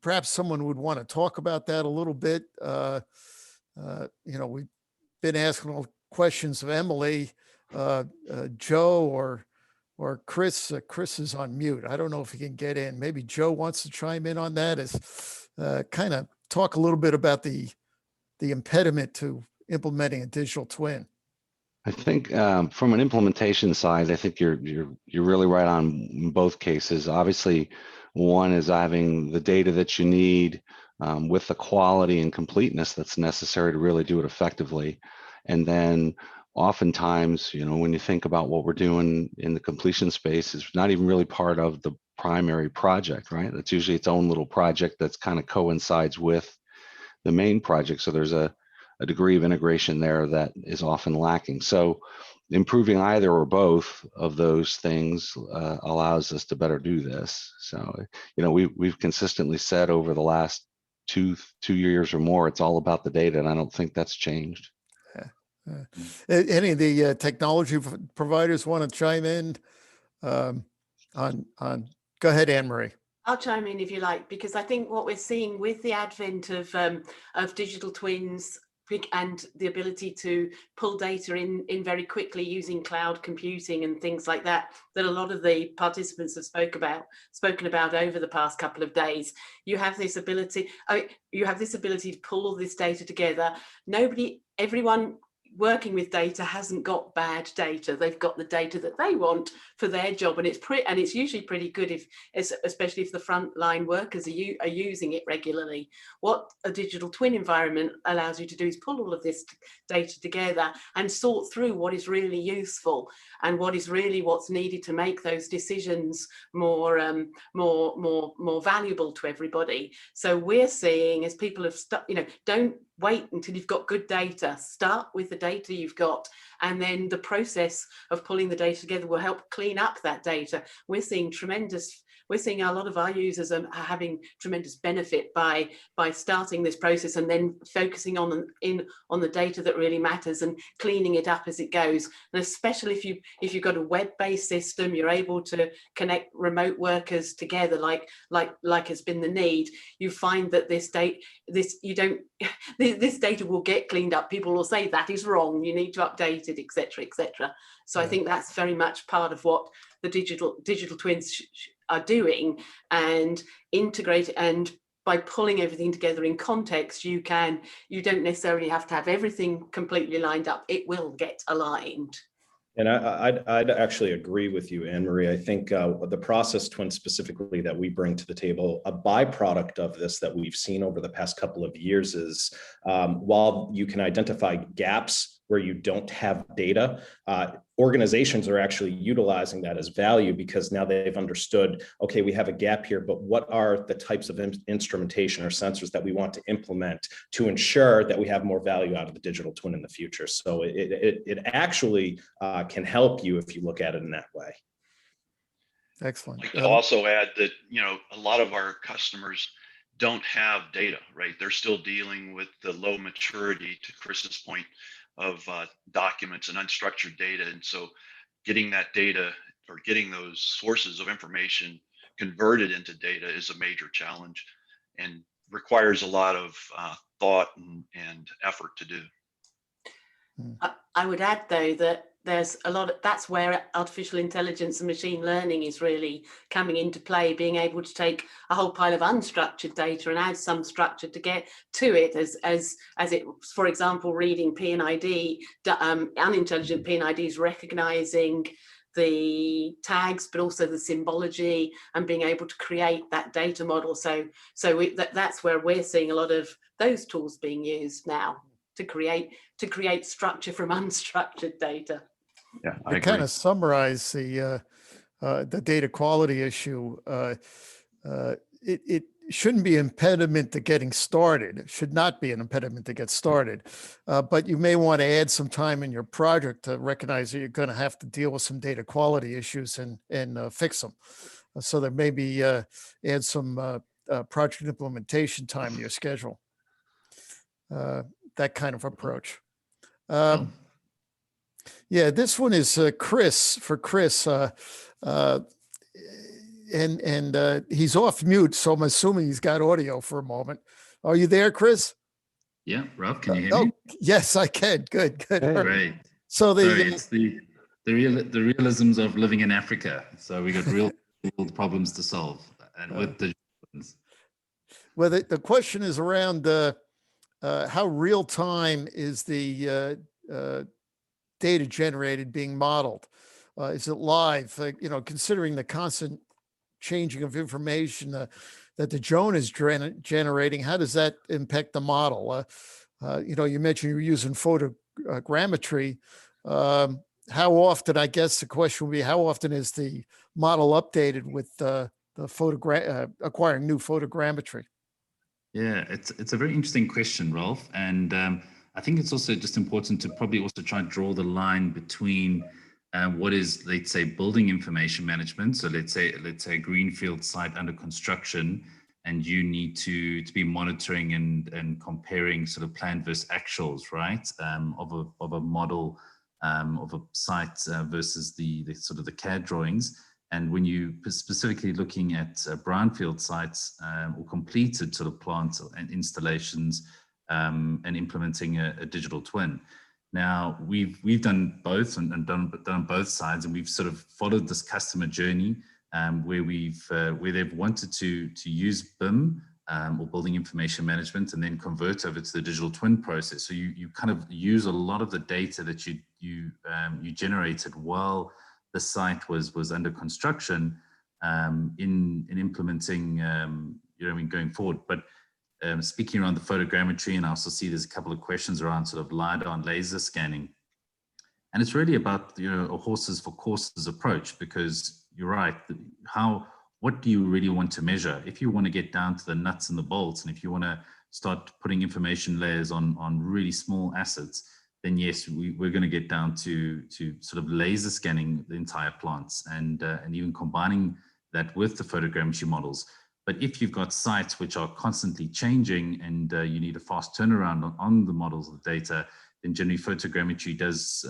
perhaps someone would want to talk about that a little bit. We've been asking all questions of Emily, Joe, or Chris. Chris is on mute. I don't know if he can get in. Maybe Joe wants to chime in on that. Is kind of talk a little bit about the impediment to implementing a digital twin. I think from an implementation side, I think you're really right on in both cases. Obviously, one is having the data that you need with the quality and completeness that's necessary to really do it effectively. And then oftentimes, when you think about what we're doing in the completion space, is not even really part of the primary project, right? That's usually its own little project that's kind of coincides with the main project. So there's a degree of integration there that is often lacking. So improving either or both of those things allows us to better do this. So, we've consistently said over the last two years or more, it's all about the data, and I don't think that's changed. Any of the technology providers want to chime in on? Go ahead, Anne-Marie. I'll chime in if you like, because I think what we're seeing with the advent of digital twins and the ability to pull data in very quickly using cloud computing and things like that a lot of the participants have spoken about over the past couple of days. You have this ability to pull all this data together. Everyone working with data hasn't got bad data. They've got the data that they want for their job, and it's usually pretty good, especially if the frontline workers are using it regularly. What a digital twin environment allows you to do is pull all of this data together and sort through what is really useful and what's needed to make those decisions more valuable to everybody. So we're seeing, as people have don't wait until you've got good data. Start with the data you've got, and then the process of pulling the data together will help clean up that data. We're seeing a lot of our users are having tremendous benefit by starting this process and then focusing on the data that really matters and cleaning it up as it goes. And especially if you've got a web-based system, you're able to connect remote workers together, like has been the need. You find that this data will get cleaned up. People will say that is wrong, you need to update it, etc., etc. So I think that's very much part of what the digital twins are doing, and integrate, and by pulling everything together in context, you don't necessarily have to have everything completely lined up. It will get aligned. And I'd actually agree with you, Anne-Marie. I think the process twin specifically that we bring to the table, a byproduct of this that we've seen over the past couple of years is while you can identify gaps where you don't have data, organizations are actually utilizing that as value, because now they've understood, okay, we have a gap here, but what are the types of instrumentation or sensors that we want to implement to ensure that we have more value out of the digital twin in the future? So it actually can help you if you look at it in that way. Excellent. I'd like to also add that, a lot of our customers don't have data, right? They're still dealing with the low maturity, to Chris's point, of documents and unstructured data. And so getting that data, or getting those sources of information converted into data, is a major challenge and requires a lot of thought and effort to do. I would add, though, that there's a lot of, that's where artificial intelligence and machine learning is really coming into play, being able to take a whole pile of unstructured data and add some structure to get to it, as it, for example, reading PNID, unintelligent PNIDs, recognizing the tags, but also the symbology, and being able to create that data model. So that's where we're seeing a lot of those tools being used now to create structure from unstructured data. Yeah, I To agree. kind of summarize the data quality issue, it shouldn't be an impediment to getting started. It should not be an impediment to get started. But you may want to add some time in your project to recognize that you're going to have to deal with some data quality issues and fix them. So there may be add some project implementation time to your schedule. That kind of approach. Yeah, this one is Chris, for Chris. And he's off mute, so I'm assuming he's got audio for a moment. Are you there, Chris? Yeah, Rob, can you hear me? Yes, I can. Good. Great. So Sorry, it's the realisms of living in Africa. So we got real world problems to solve, and with the well, the question is around how real time is the data generated being modeled? Is it live? Considering the constant changing of information that the drone is generating, how does that impact the model? You mentioned you're using photogrammetry. How often, I guess the question would be, how often is the model updated with the acquiring new photogrammetry? Yeah, it's a very interesting question, Rolf, and I think it's also just important to probably also try and draw the line between what is, let's say, building information management. So let's say a greenfield site under construction, and you need to be monitoring and comparing sort of planned versus actuals, right? Of a model of a site versus the sort of the CAD drawings. And when you specifically looking at brownfield sites or completed sort of plants and installations and implementing a digital twin. Now we've done both and done both sides, and we've sort of followed this customer journey where they've wanted to use BIM or building information management and then convert over to the digital twin process. So you kind of use a lot of the data that you generated while the site was under construction in implementing going forward. But speaking around the photogrammetry, and I also see there's a couple of questions around sort of LiDAR and laser scanning. And it's really about a horses for courses approach, because you're right, what do you really want to measure? If you want to get down to the nuts and the bolts, and if you want to start putting information layers on really small assets, then yes, we're going to get down to sort of laser scanning the entire plants and even combining that with the photogrammetry models. But if you've got sites which are constantly changing and you need a fast turnaround on the models of the data, then generally photogrammetry does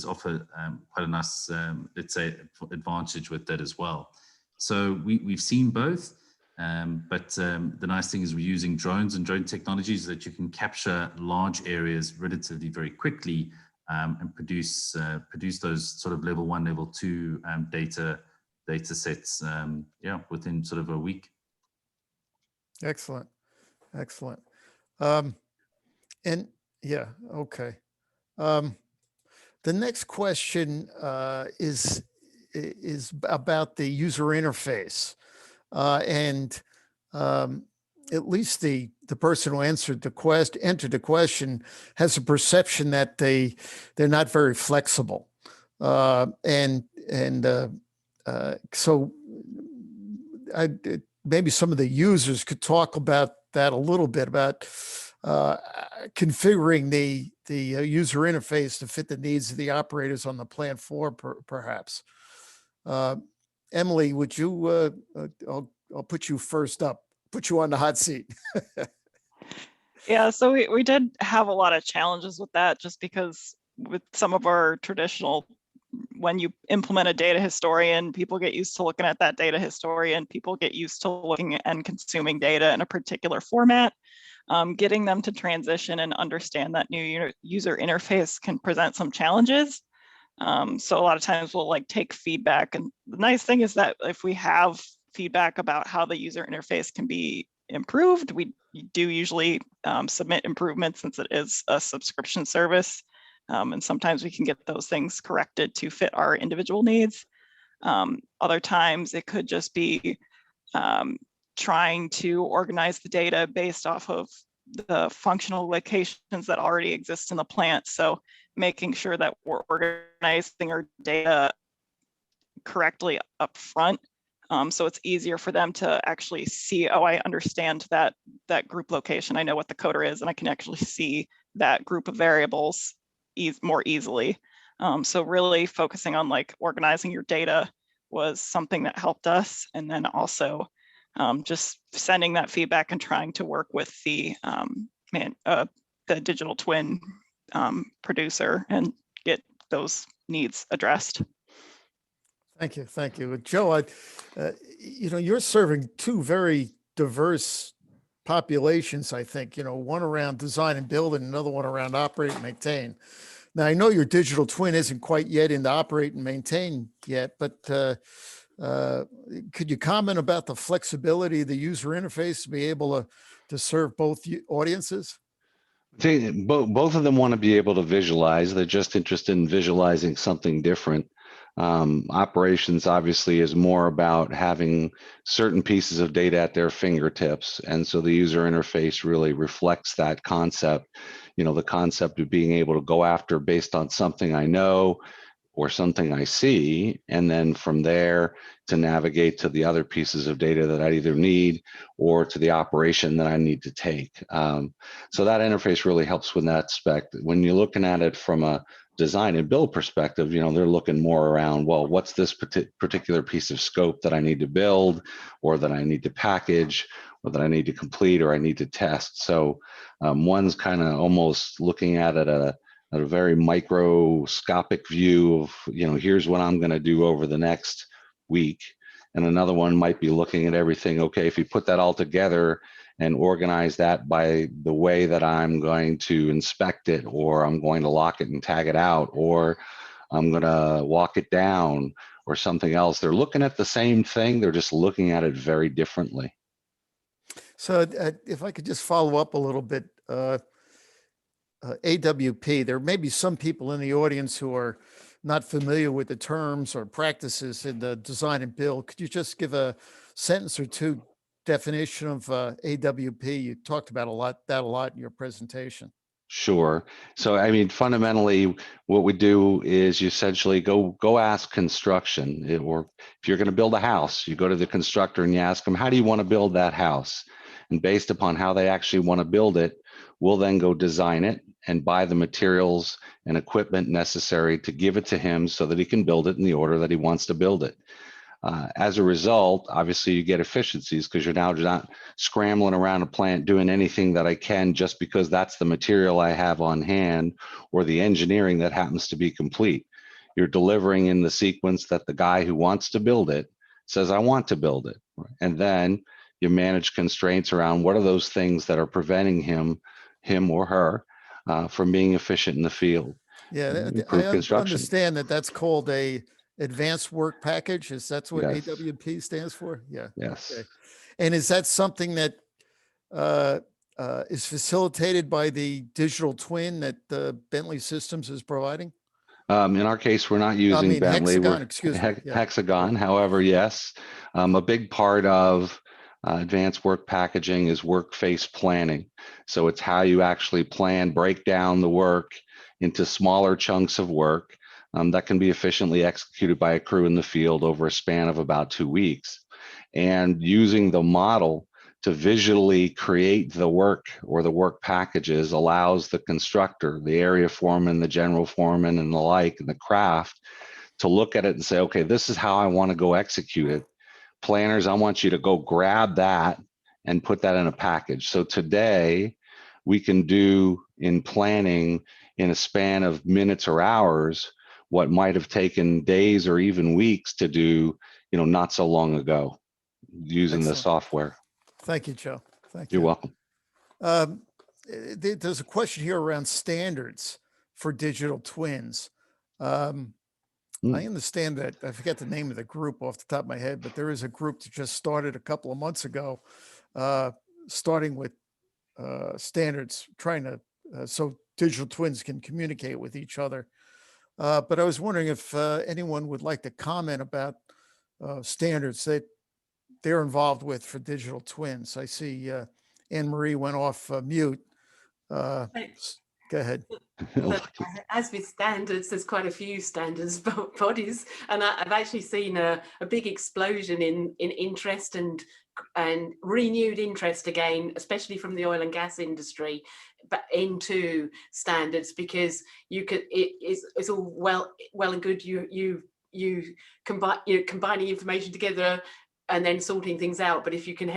offer quite a nice, let's say, advantage with that as well. So we've seen both. But the nice thing is we're using drones and drone technologies that you can capture large areas relatively very quickly and produce those sort of level 1, level 2 data sets within sort of a week. Excellent. And yeah, okay. The next question is about the user interface. And at least the person who entered the question has a perception that they're not very flexible, so maybe some of the users could talk about that a little bit, about configuring the user interface to fit the needs of the operators on the plant floor, perhaps. Emily, would you, I'll put you first up, put you on the hot seat. Yeah, so we did have a lot of challenges with that, just because with some of our traditional, when you implement a data historian, people get used to looking at that data historian, people get used to looking and consuming data in a particular format. Getting them to transition and understand that new user interface can present some challenges. So a lot of times we'll like take feedback, and the nice thing is that if we have feedback about how the user interface can be improved, we do usually submit improvements since it is a subscription service. And sometimes we can get those things corrected to fit our individual needs. Other times it could just be trying to organize the data based off of the functional locations that already exist in the plant. So making sure that we're organizing our data correctly up front. So it's easier for them to actually see, oh, I understand that group location. I know what the coder is, and I can actually see that group of variables more easily. So really focusing on like organizing your data was something that helped us. And then also just sending that feedback and trying to work with the digital twin producer and get those needs addressed. Thank you, Joe. You're serving two very diverse populations. I think one around design and build, and another one around operate and maintain. Now, I know your digital twin isn't quite yet into operate and maintain yet, but could you comment about the flexibility of the user interface to be able to serve both audiences? Both of them want to be able to visualize. They're just interested in visualizing something different. Operations obviously is more about having certain pieces of data at their fingertips. And so the user interface really reflects that concept, the concept of being able to go after based on something I know or something I see, and then from there to navigate to the other pieces of data that I either need or to the operation that I need to take. So that interface really helps with that aspect. When you're looking at it from a design and build perspective, they're looking more around, well, what's this particular piece of scope that I need to build, or that I need to package, or that I need to complete, or I need to test. So one's kind of almost looking at it at a very microscopic view of, here's what I'm going to do over the next week. And another one might be looking at everything. Okay, if you put that all together and organize that by the way that I'm going to inspect it, or I'm going to lock it and tag it out, or I'm going to walk it down, or something else. They're looking at the same thing. They're just looking at it very differently. So if I could just follow up a little bit, AWP, there may be some people in the audience who are not familiar with the terms or practices in the design and build. Could you just give a sentence or two definition of AWP? You talked about a lot in your presentation. Sure. So, fundamentally, what we do is you essentially go ask construction, or if you're going to build a house, you go to the constructor and you ask them, how do you want to build that house? And based upon how they actually want to build it, we'll then go design it and buy the materials and equipment necessary to give it to him so that he can build it in the order that he wants to build it. As a result, obviously you get efficiencies because you're now not scrambling around a plant doing anything that I can just because that's the material I have on hand or the engineering that happens to be complete. You're delivering in the sequence that the guy who wants to build it says, I want to build it. And then you manage constraints around what are those things that are preventing him or her from being efficient in the field. Yeah, I understand that's called a advanced work package. That's what yes. AWP stands for? Yeah. Yes. Okay. And is that something that is facilitated by the digital twin that Bentley Systems is providing? In our case, we're not using Bentley. Hexagon, excuse me. Yeah. Hexagon. However, yes, a big part of advanced work packaging is work face planning. So it's how you actually break down the work into smaller chunks of work that can be efficiently executed by a crew in the field over a span of about 2 weeks. And using the model to visually create the work or the work packages allows the constructor, the area foreman, the general foreman, and the like, and the craft to look at it and say, okay, this is how I want to go execute it. Planners, I want you to go grab that and put that in a package. So today we can do in planning in a span of minutes or hours what might have taken days or even weeks to do, not so long ago using the software. Thank you, Joe. Thank you. You're welcome. There's a question here around standards for digital twins. I understand that, I forget the name of the group off the top of my head, but there is a group that just started a couple of months ago, starting with standards, trying to, so digital twins can communicate with each other. But I was wondering if anyone would like to comment about standards that they're involved with for digital twins. I see Anne-Marie went off mute. Go ahead. But as with standards, there's quite a few standards bodies, and I've actually seen a big explosion in interest and renewed interest again, especially from the oil and gas industry, but into standards, because you could it's all well and good you combining information together and then sorting things out, but if you can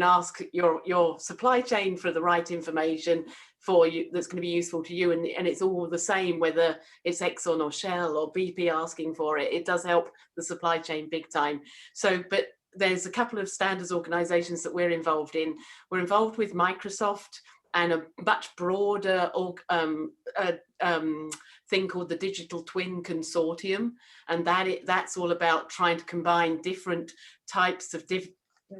ask your supply chain for the right information for you that's going to be useful to you, and it's all the same whether it's Exxon or Shell or BP asking for it, it does help the supply chain big time. So but there's a couple of standards organizations that we're involved in. We're involved with Microsoft and a much broader thing called the Digital Twin Consortium, and that's all about trying to combine different types of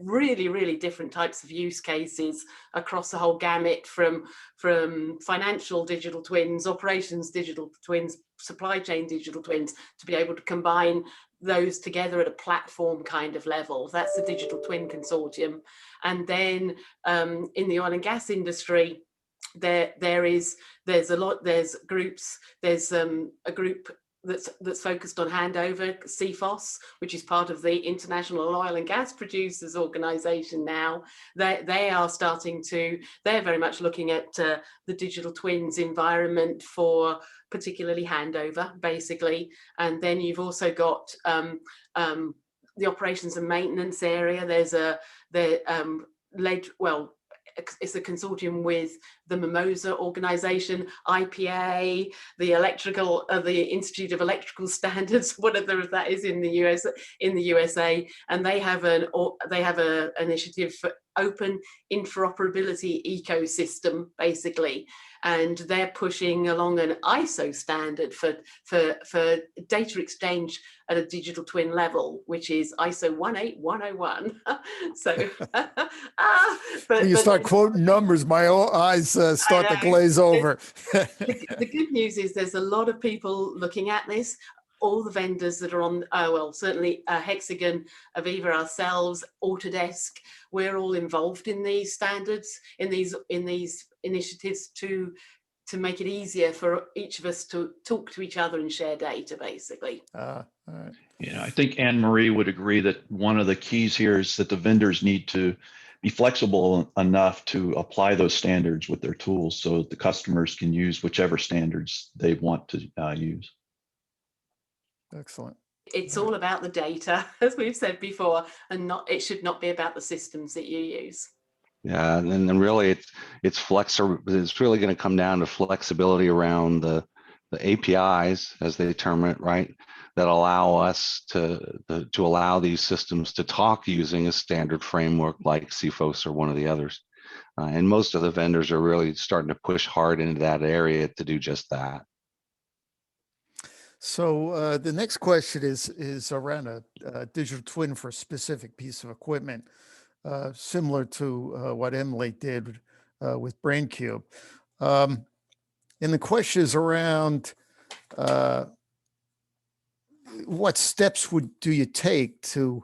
really different types of use cases across the whole gamut, from financial digital twins, operations digital twins, supply chain digital twins, to be able to combine those together at a platform kind of level. That's the Digital Twin Consortium. And then in the oil and gas industry, there's groups. There's a group that's focused on handover, CFOS, which is part of the International Oil and Gas Producers Organization now. They are starting to, they're very much looking at the digital twins environment for particularly handover, basically. And then you've also got the operations and maintenance area. There's it's a consortium with the Mimosa organization, IPA, the Institute of Electrical Standards, whatever that is in the USA, and they have an initiative for open interoperability ecosystem, basically, and they're pushing along an ISO standard for data exchange at a digital twin level, which is ISO 18101. So, when you start quoting numbers, my eyes start to glaze over. The good news is there's a lot of people looking at this. All the vendors that are on, certainly Hexagon, Aviva, ourselves, Autodesk, we're all involved in these standards, in these initiatives to make it easier for each of us to talk to each other and share data, basically. All right. Yeah, I think Anne-Marie would agree that one of the keys here is that the vendors need to be flexible enough to apply those standards with their tools so that the customers can use whichever standards they want to use. Excellent. It's all about the data, as we've said before, and it should not be about the systems that you use. Yeah, and then really it's flexible. It's really going to come down to flexibility around the APIs, as they term it, right? That allow us to allow these systems to talk using a standard framework like CFOS or one of the others. And most of the vendors are really starting to push hard into that area to do just that. So the next question is around a digital twin for a specific piece of equipment, similar to what Emily did with BrainCube. And the question is around what steps do you take to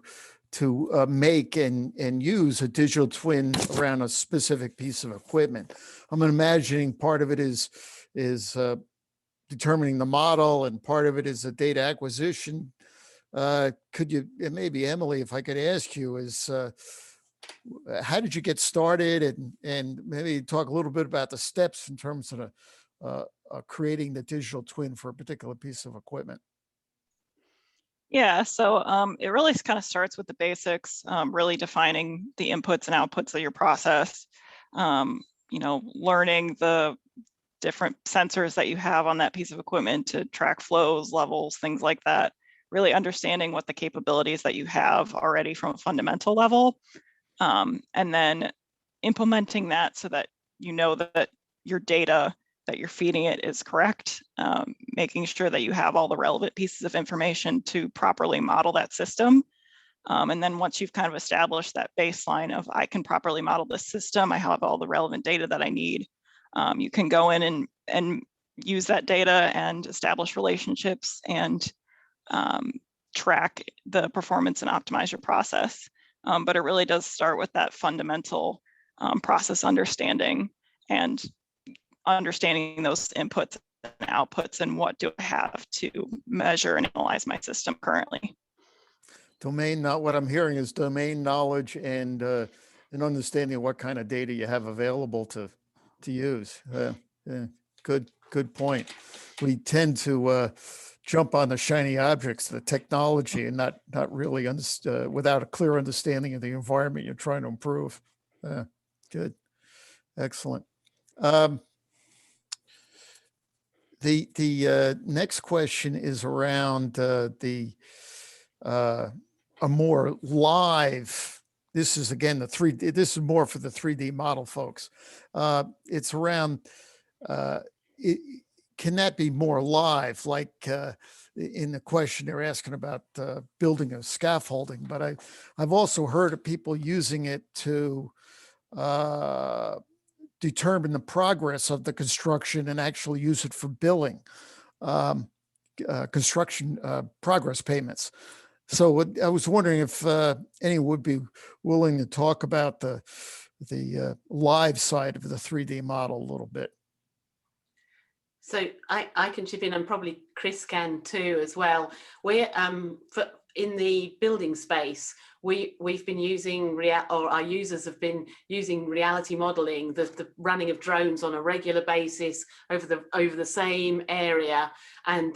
make and use a digital twin around a specific piece of equipment? I'm imagining part of it is determining the model, and part of it is the data acquisition. Could you, and maybe Emily, if I could ask you, is how did you get started, and maybe talk a little bit about the steps in terms of creating the digital twin for a particular piece of equipment? Yeah, so it really kind of starts with the basics, really defining the inputs and outputs of your process, learning the different sensors that you have on that piece of equipment to track flows, levels, things like that, really understanding what the capabilities that you have already from a fundamental level, and then implementing that so that you know that your data that you're feeding it is correct, making sure that you have all the relevant pieces of information to properly model that system. And then once you've kind of established that baseline of I can properly model this system, I have all the relevant data that I need, you can go in and use that data and establish relationships and track the performance and optimize your process. But it really does start with that fundamental process understanding and understanding those inputs and outputs and what do I have to measure and analyze my system currently. Domain, not what I'm hearing is domain knowledge and an understanding of what kind of data you have available to use. Yeah, good point. We tend to jump on the shiny objects, the technology, and not really without a clear understanding of the environment you're trying to improve. Good, excellent. The next question is around a more live. This is again this is more for the 3D model folks. It's around. Can that be more live? Like in the question they're asking about building a scaffolding, but I've also heard of people using it to determine the progress of the construction and actually use it for billing construction progress payments. So I was wondering if anyone would be willing to talk about the live side of the 3D model a little bit. So I can chip in, and probably Chris can too as well. We're in the building space, we've been using or our users have been using reality modeling, the running of drones on a regular basis over the same area, and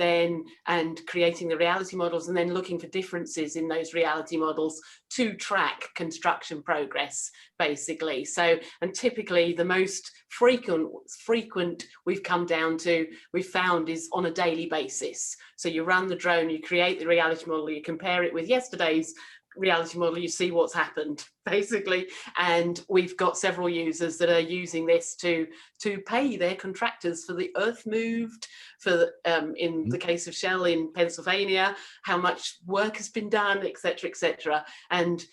creating the reality models, and then looking for differences in those reality models to track construction progress, basically. So, and typically the most frequent we've found is on a daily basis. So you run the drone, you create the reality model, you compare it with yesterday's reality model, you see what's happened, basically. And we've got several users that are using this to pay their contractors for the earth moved, for in the case of Shell in Pennsylvania, how much work has been done, etc., etc. And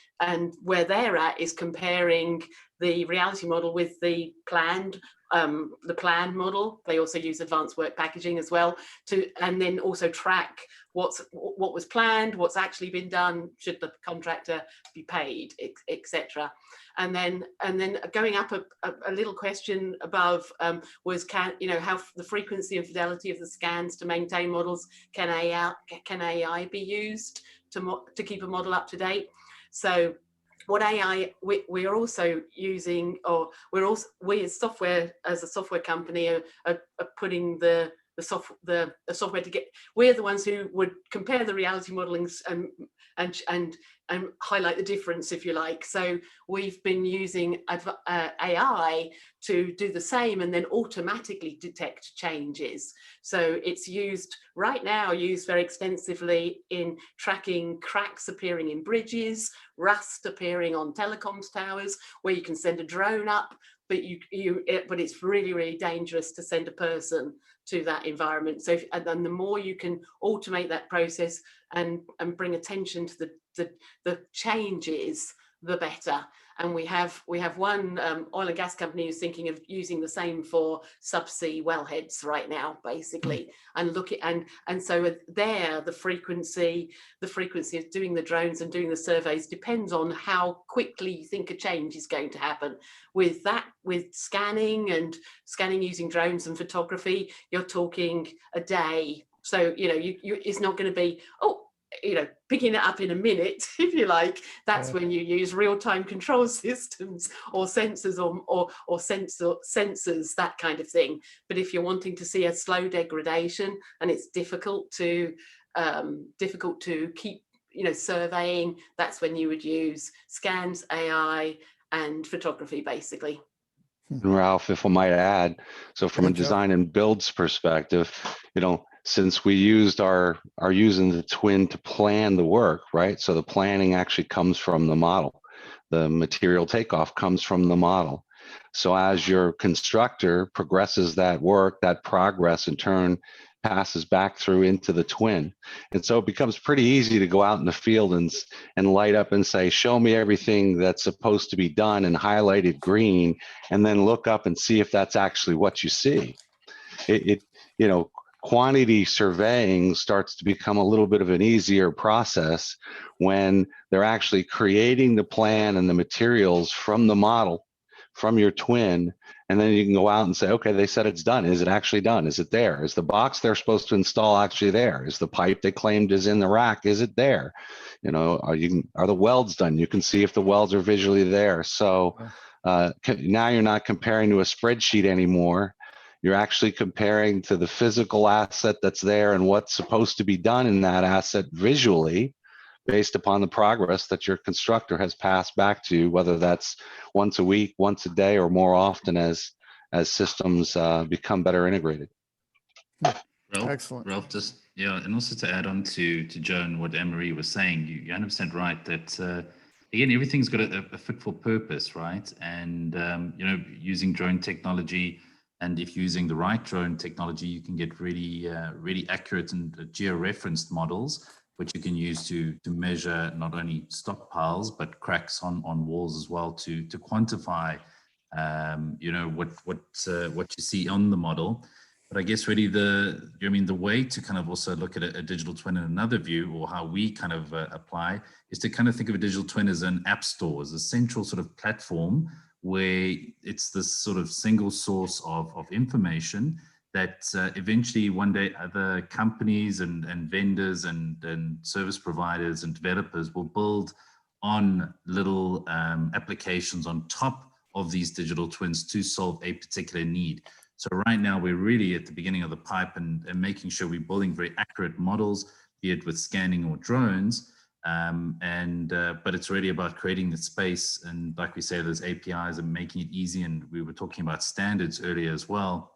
where they're at is comparing the reality model with the planned model. They also use advanced work packaging as well and then also track what was planned, what's actually been done, should the contractor be paid, etc. And then going up a little question above was how the frequency and fidelity of the scans to maintain models, can AI be used to keep a model up to date? So what AI we're also using, or we as a software company are putting the software to get. We're the ones who would compare the reality modelings and highlight the difference, if you like. So we've been using AI to do the same and then automatically detect changes. So it's used very extensively in tracking cracks appearing in bridges, rust appearing on telecoms towers, where you can send a drone up, but it's really, really dangerous to send a person to that environment. So and the more you can automate that process and bring attention to the changes, the better. And we have one oil and gas company who's thinking of using the same for subsea wellheads right now, basically, and so there the frequency of doing the drones and doing the surveys depends on how quickly you think a change is going to happen. With scanning using drones and photography, you're talking a day. So it's not going to be picking it up in a minute, if you like. That's when you use real-time control systems or sensors or sensors, that kind of thing. But if you're wanting to see a slow degradation and it's difficult to keep surveying, that's when you would use scans, AI, and photography, basically. Ralph, if I might add, so from a design and builds perspective, since we are using the twin to plan the work, right? So the planning actually comes from the model. The material takeoff comes from the model. So as your constructor progresses that work, that progress in turn passes back through into the twin. And so it becomes pretty easy to go out in the field and light up and say, show me everything that's supposed to be done and highlighted green, and then look up and see if that's actually what you see. You know, quantity surveying starts to become a little bit of an easier process when they're actually creating the plan and the materials from the model, from your twin, and then you can go out and say, okay, they said it's done. Is it actually done? Is it there? Is the box they're supposed to install actually there? Is the pipe they claimed is in the rack, is it there? You know, are the welds done? You can see if the welds are visually there. So now you're not comparing to a spreadsheet anymore. You're actually comparing to the physical asset that's there and what's supposed to be done in that asset visually, based upon the progress that your constructor has passed back to you, whether that's once a week, once a day, or more often as systems become better integrated. Ralph, just and also to add on to Joe and what Anne-Marie was saying, you're 100% right that again, everything's got a fit for purpose, right? And you know, using drone technology, and if using the right drone technology, you can get really really accurate and geo-referenced models, which you can use to measure not only stockpiles but cracks on walls as well, to quantify you know, what you see on the model. But I guess really the way to kind of also look at a digital twin in another view, or how we kind of apply, is to kind of think of a digital twin as an app store, as a central sort of platform where it's this sort of single source of information that eventually one day other companies and vendors and service providers and developers will build on little applications on top of these digital twins to solve a particular need. So right now we're really at the beginning of the pipe and making sure we're building very accurate models, be it with scanning or drones. But it's really about creating the space, and like we say, those APIs and making it easy. And we were talking about standards earlier as well,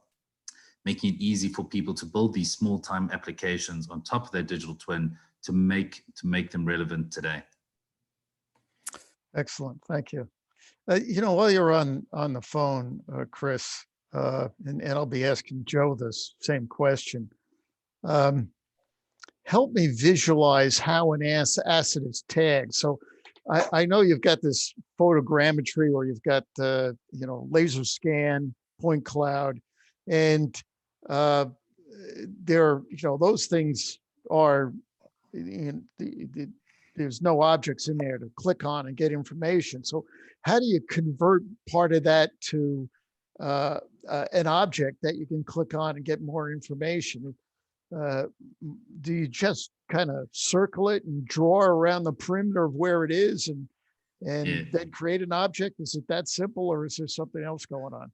making it easy for people to build these small time applications on top of their digital twin to make them relevant today. Excellent, thank you. You know, while you're on the phone, Chris, and I'll be asking Joe this same question. Help me visualize how an asset is tagged. So I know you've got this photogrammetry, or you've got you know, laser scan, point cloud, and there, you know, those things are, there's no objects in there to click on and get information. So how do you convert part of that to an object that you can click on and get more information? Do you just kind of circle it and draw around the perimeter of where it is and then create an object? Is it that simple, or is there something else going on?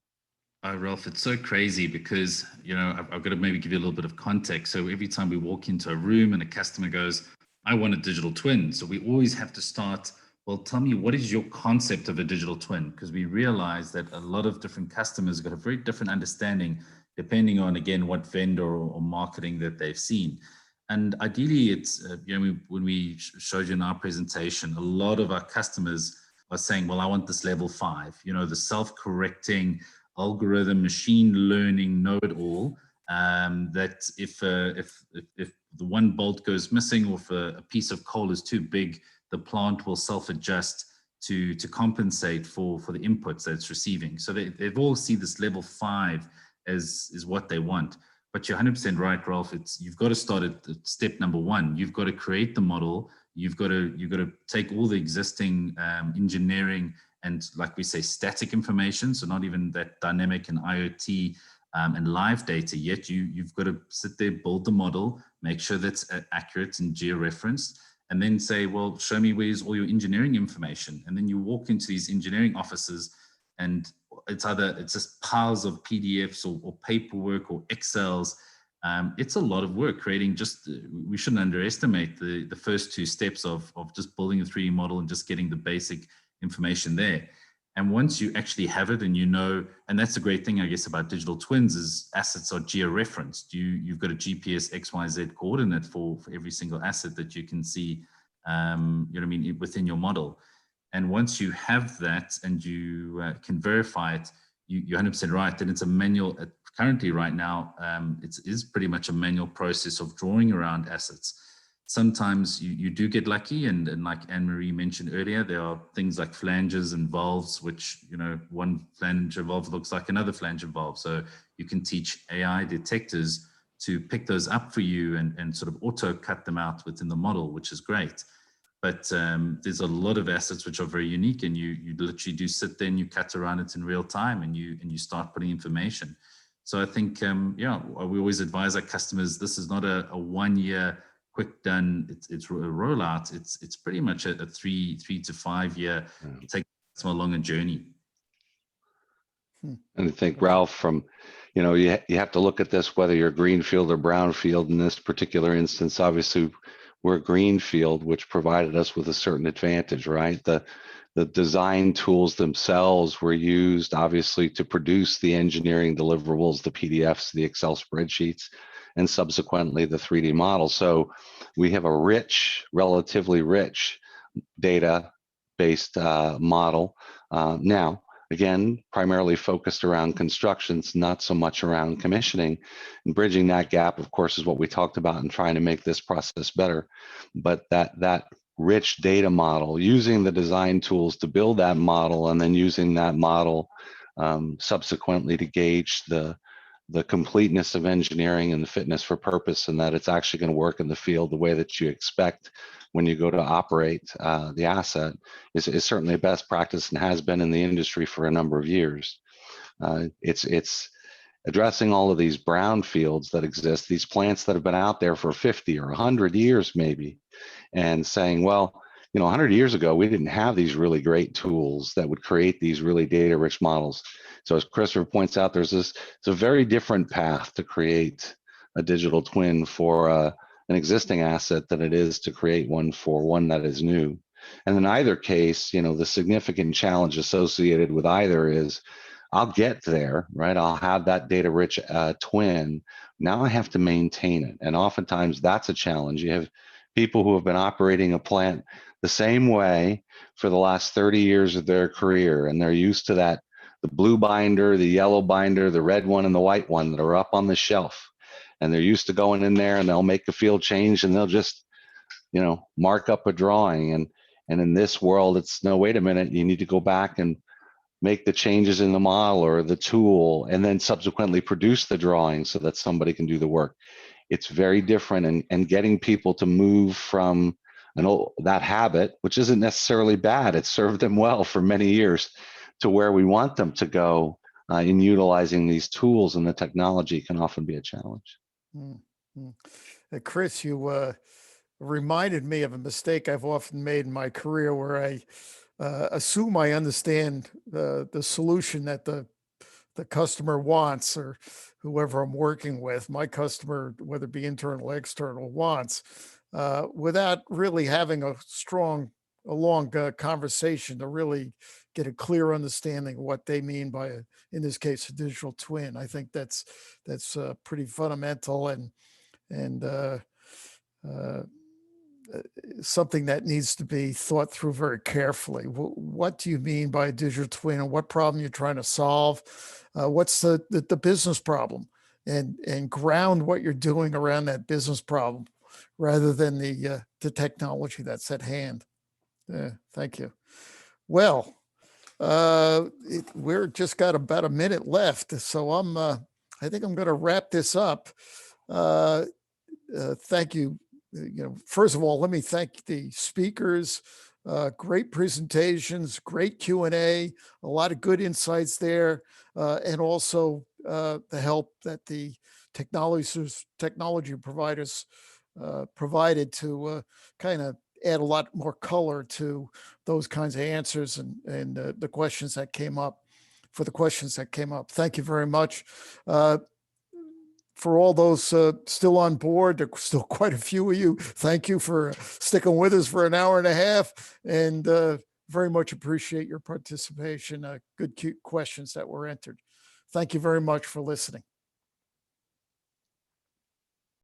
Ralph, it's so crazy because, you know, I've got to maybe give you a little bit of context. So every time we walk into a room and a customer goes, I want a digital twin. So we always have to start, well, tell me, what is your concept of a digital twin? Because we realize that a lot of different customers got a very different understanding depending on, again, what vendor or marketing that they've seen. And ideally, it's, you know, when we showed you in our presentation, a lot of our customers are saying, well, I want this level 5, you know, the self-correcting algorithm, machine learning, know-it-all, that if the one bolt goes missing, or if a piece of coal is too big, the plant will self-adjust to compensate for the inputs that it's receiving. So they've all see this level 5 as what they want. But you're 100% right, Ralph. You've got to start at step number 1. You've got to create the model. You've got to take all the existing engineering and, like we say, static information. So not even that dynamic and IoT and live data yet. You've got to sit there, build the model, make sure that's accurate and geo-referenced, and then say, well, show me where's all your engineering information. And then you walk into these engineering offices, and it's just piles of PDFs or paperwork or Excels. It's a lot of work creating. We shouldn't underestimate the first 2 steps of just building a 3D model and just getting the basic information there. And once you actually have it, and you know, and that's the great thing, I guess, about digital twins, is assets are geo-referenced. You've got a GPS XYZ coordinate for every single asset that you can see, you know what I mean, within your model. And once you have that and you can verify it, you're 100% right that it's a manual. Currently, right now, it is pretty much a manual process of drawing around assets. Sometimes you do get lucky, and like Anne-Marie mentioned earlier, there are things like flanges and valves, which, you know, one flange valve looks like another flange valve. So you can teach AI detectors to pick those up for you and sort of auto cut them out within the model, which is great. But there's a lot of assets which are very unique, and you literally do sit there and you cut around it in real time, and you start putting information. So I think, yeah, we always advise our customers, this is not a 1 year quick done, it's a rollout. It's pretty much a 3 to 5 year, take some along a journey. And I think, Ralph, from, you know, you have to look at this, whether you're greenfield or brownfield. In this particular instance, obviously, we're greenfield, which provided us with a certain advantage, right? The design tools themselves were used, obviously, to produce the engineering deliverables, the PDFs, the Excel spreadsheets, and subsequently the 3D model. So we have a rich, relatively rich data-based model. Now, again, primarily focused around constructions, not so much around commissioning. And bridging that gap, of course, is what we talked about in trying to make this process better. But that rich data model, using the design tools to build that model, and then using that model subsequently to gauge the completeness of engineering and the fitness for purpose, and that it's actually going to work in the field the way that you expect when you go to operate the asset, is certainly a best practice and has been in the industry for a number of years. It's addressing all of these brownfields that exist, these plants that have been out there for 50 or 100 years maybe, and saying, well, you know, 100 years ago, we didn't have these really great tools that would create these really data-rich models. So as Christopher points out, it's a very different path to create a digital twin for an existing asset than it is to create one for one that is new. And in either case, you know, the significant challenge associated with either is, I'll get there, right? I'll have that data-rich twin. Now I have to maintain it. And oftentimes that's a challenge. You have people who have been operating a plant the same way for the last 30 years of their career, and they're used to that, the blue binder, the yellow binder, the red one, and the white one that are up on the shelf. And they're used to going in there and they'll make a field change and they'll just, you know, mark up a drawing. And in this world, it's no, wait a minute, you need to go back and make the changes in the model or the tool, and then subsequently produce the drawing so that somebody can do the work. It's very different, and getting people to move from that habit, which isn't necessarily bad, it's served them well for many years, to where we want them to go in utilizing these tools and the technology can often be a challenge. Chris, you reminded me of a mistake I've often made in my career, where I assume I understand the solution that the customer wants, or whoever I'm working with, my customer, whether it be internal or external, wants, without really having a long conversation to really get a clear understanding of what they mean by, in this case, a digital twin. I think that's pretty fundamental, and something that needs to be thought through very carefully. What do you mean by a digital twin, and what problem you're trying to solve? What's the business problem, and ground what you're doing around that business problem, rather than the technology that's at hand. Thank you. Well, we're just got about a minute left, so I think I'm going to wrap this up. Thank you. First of all, let me thank the speakers. Great presentations, great Q&A, a lot of good insights there, and also the help that the technology providers provided to kind of add a lot more color to those kinds of answers and the questions that came up. Thank you very much. For all those still on board, there's still quite a few of you. Thank you for sticking with us for an hour and a half, and very much appreciate your participation. Good questions that were entered. Thank you very much for listening.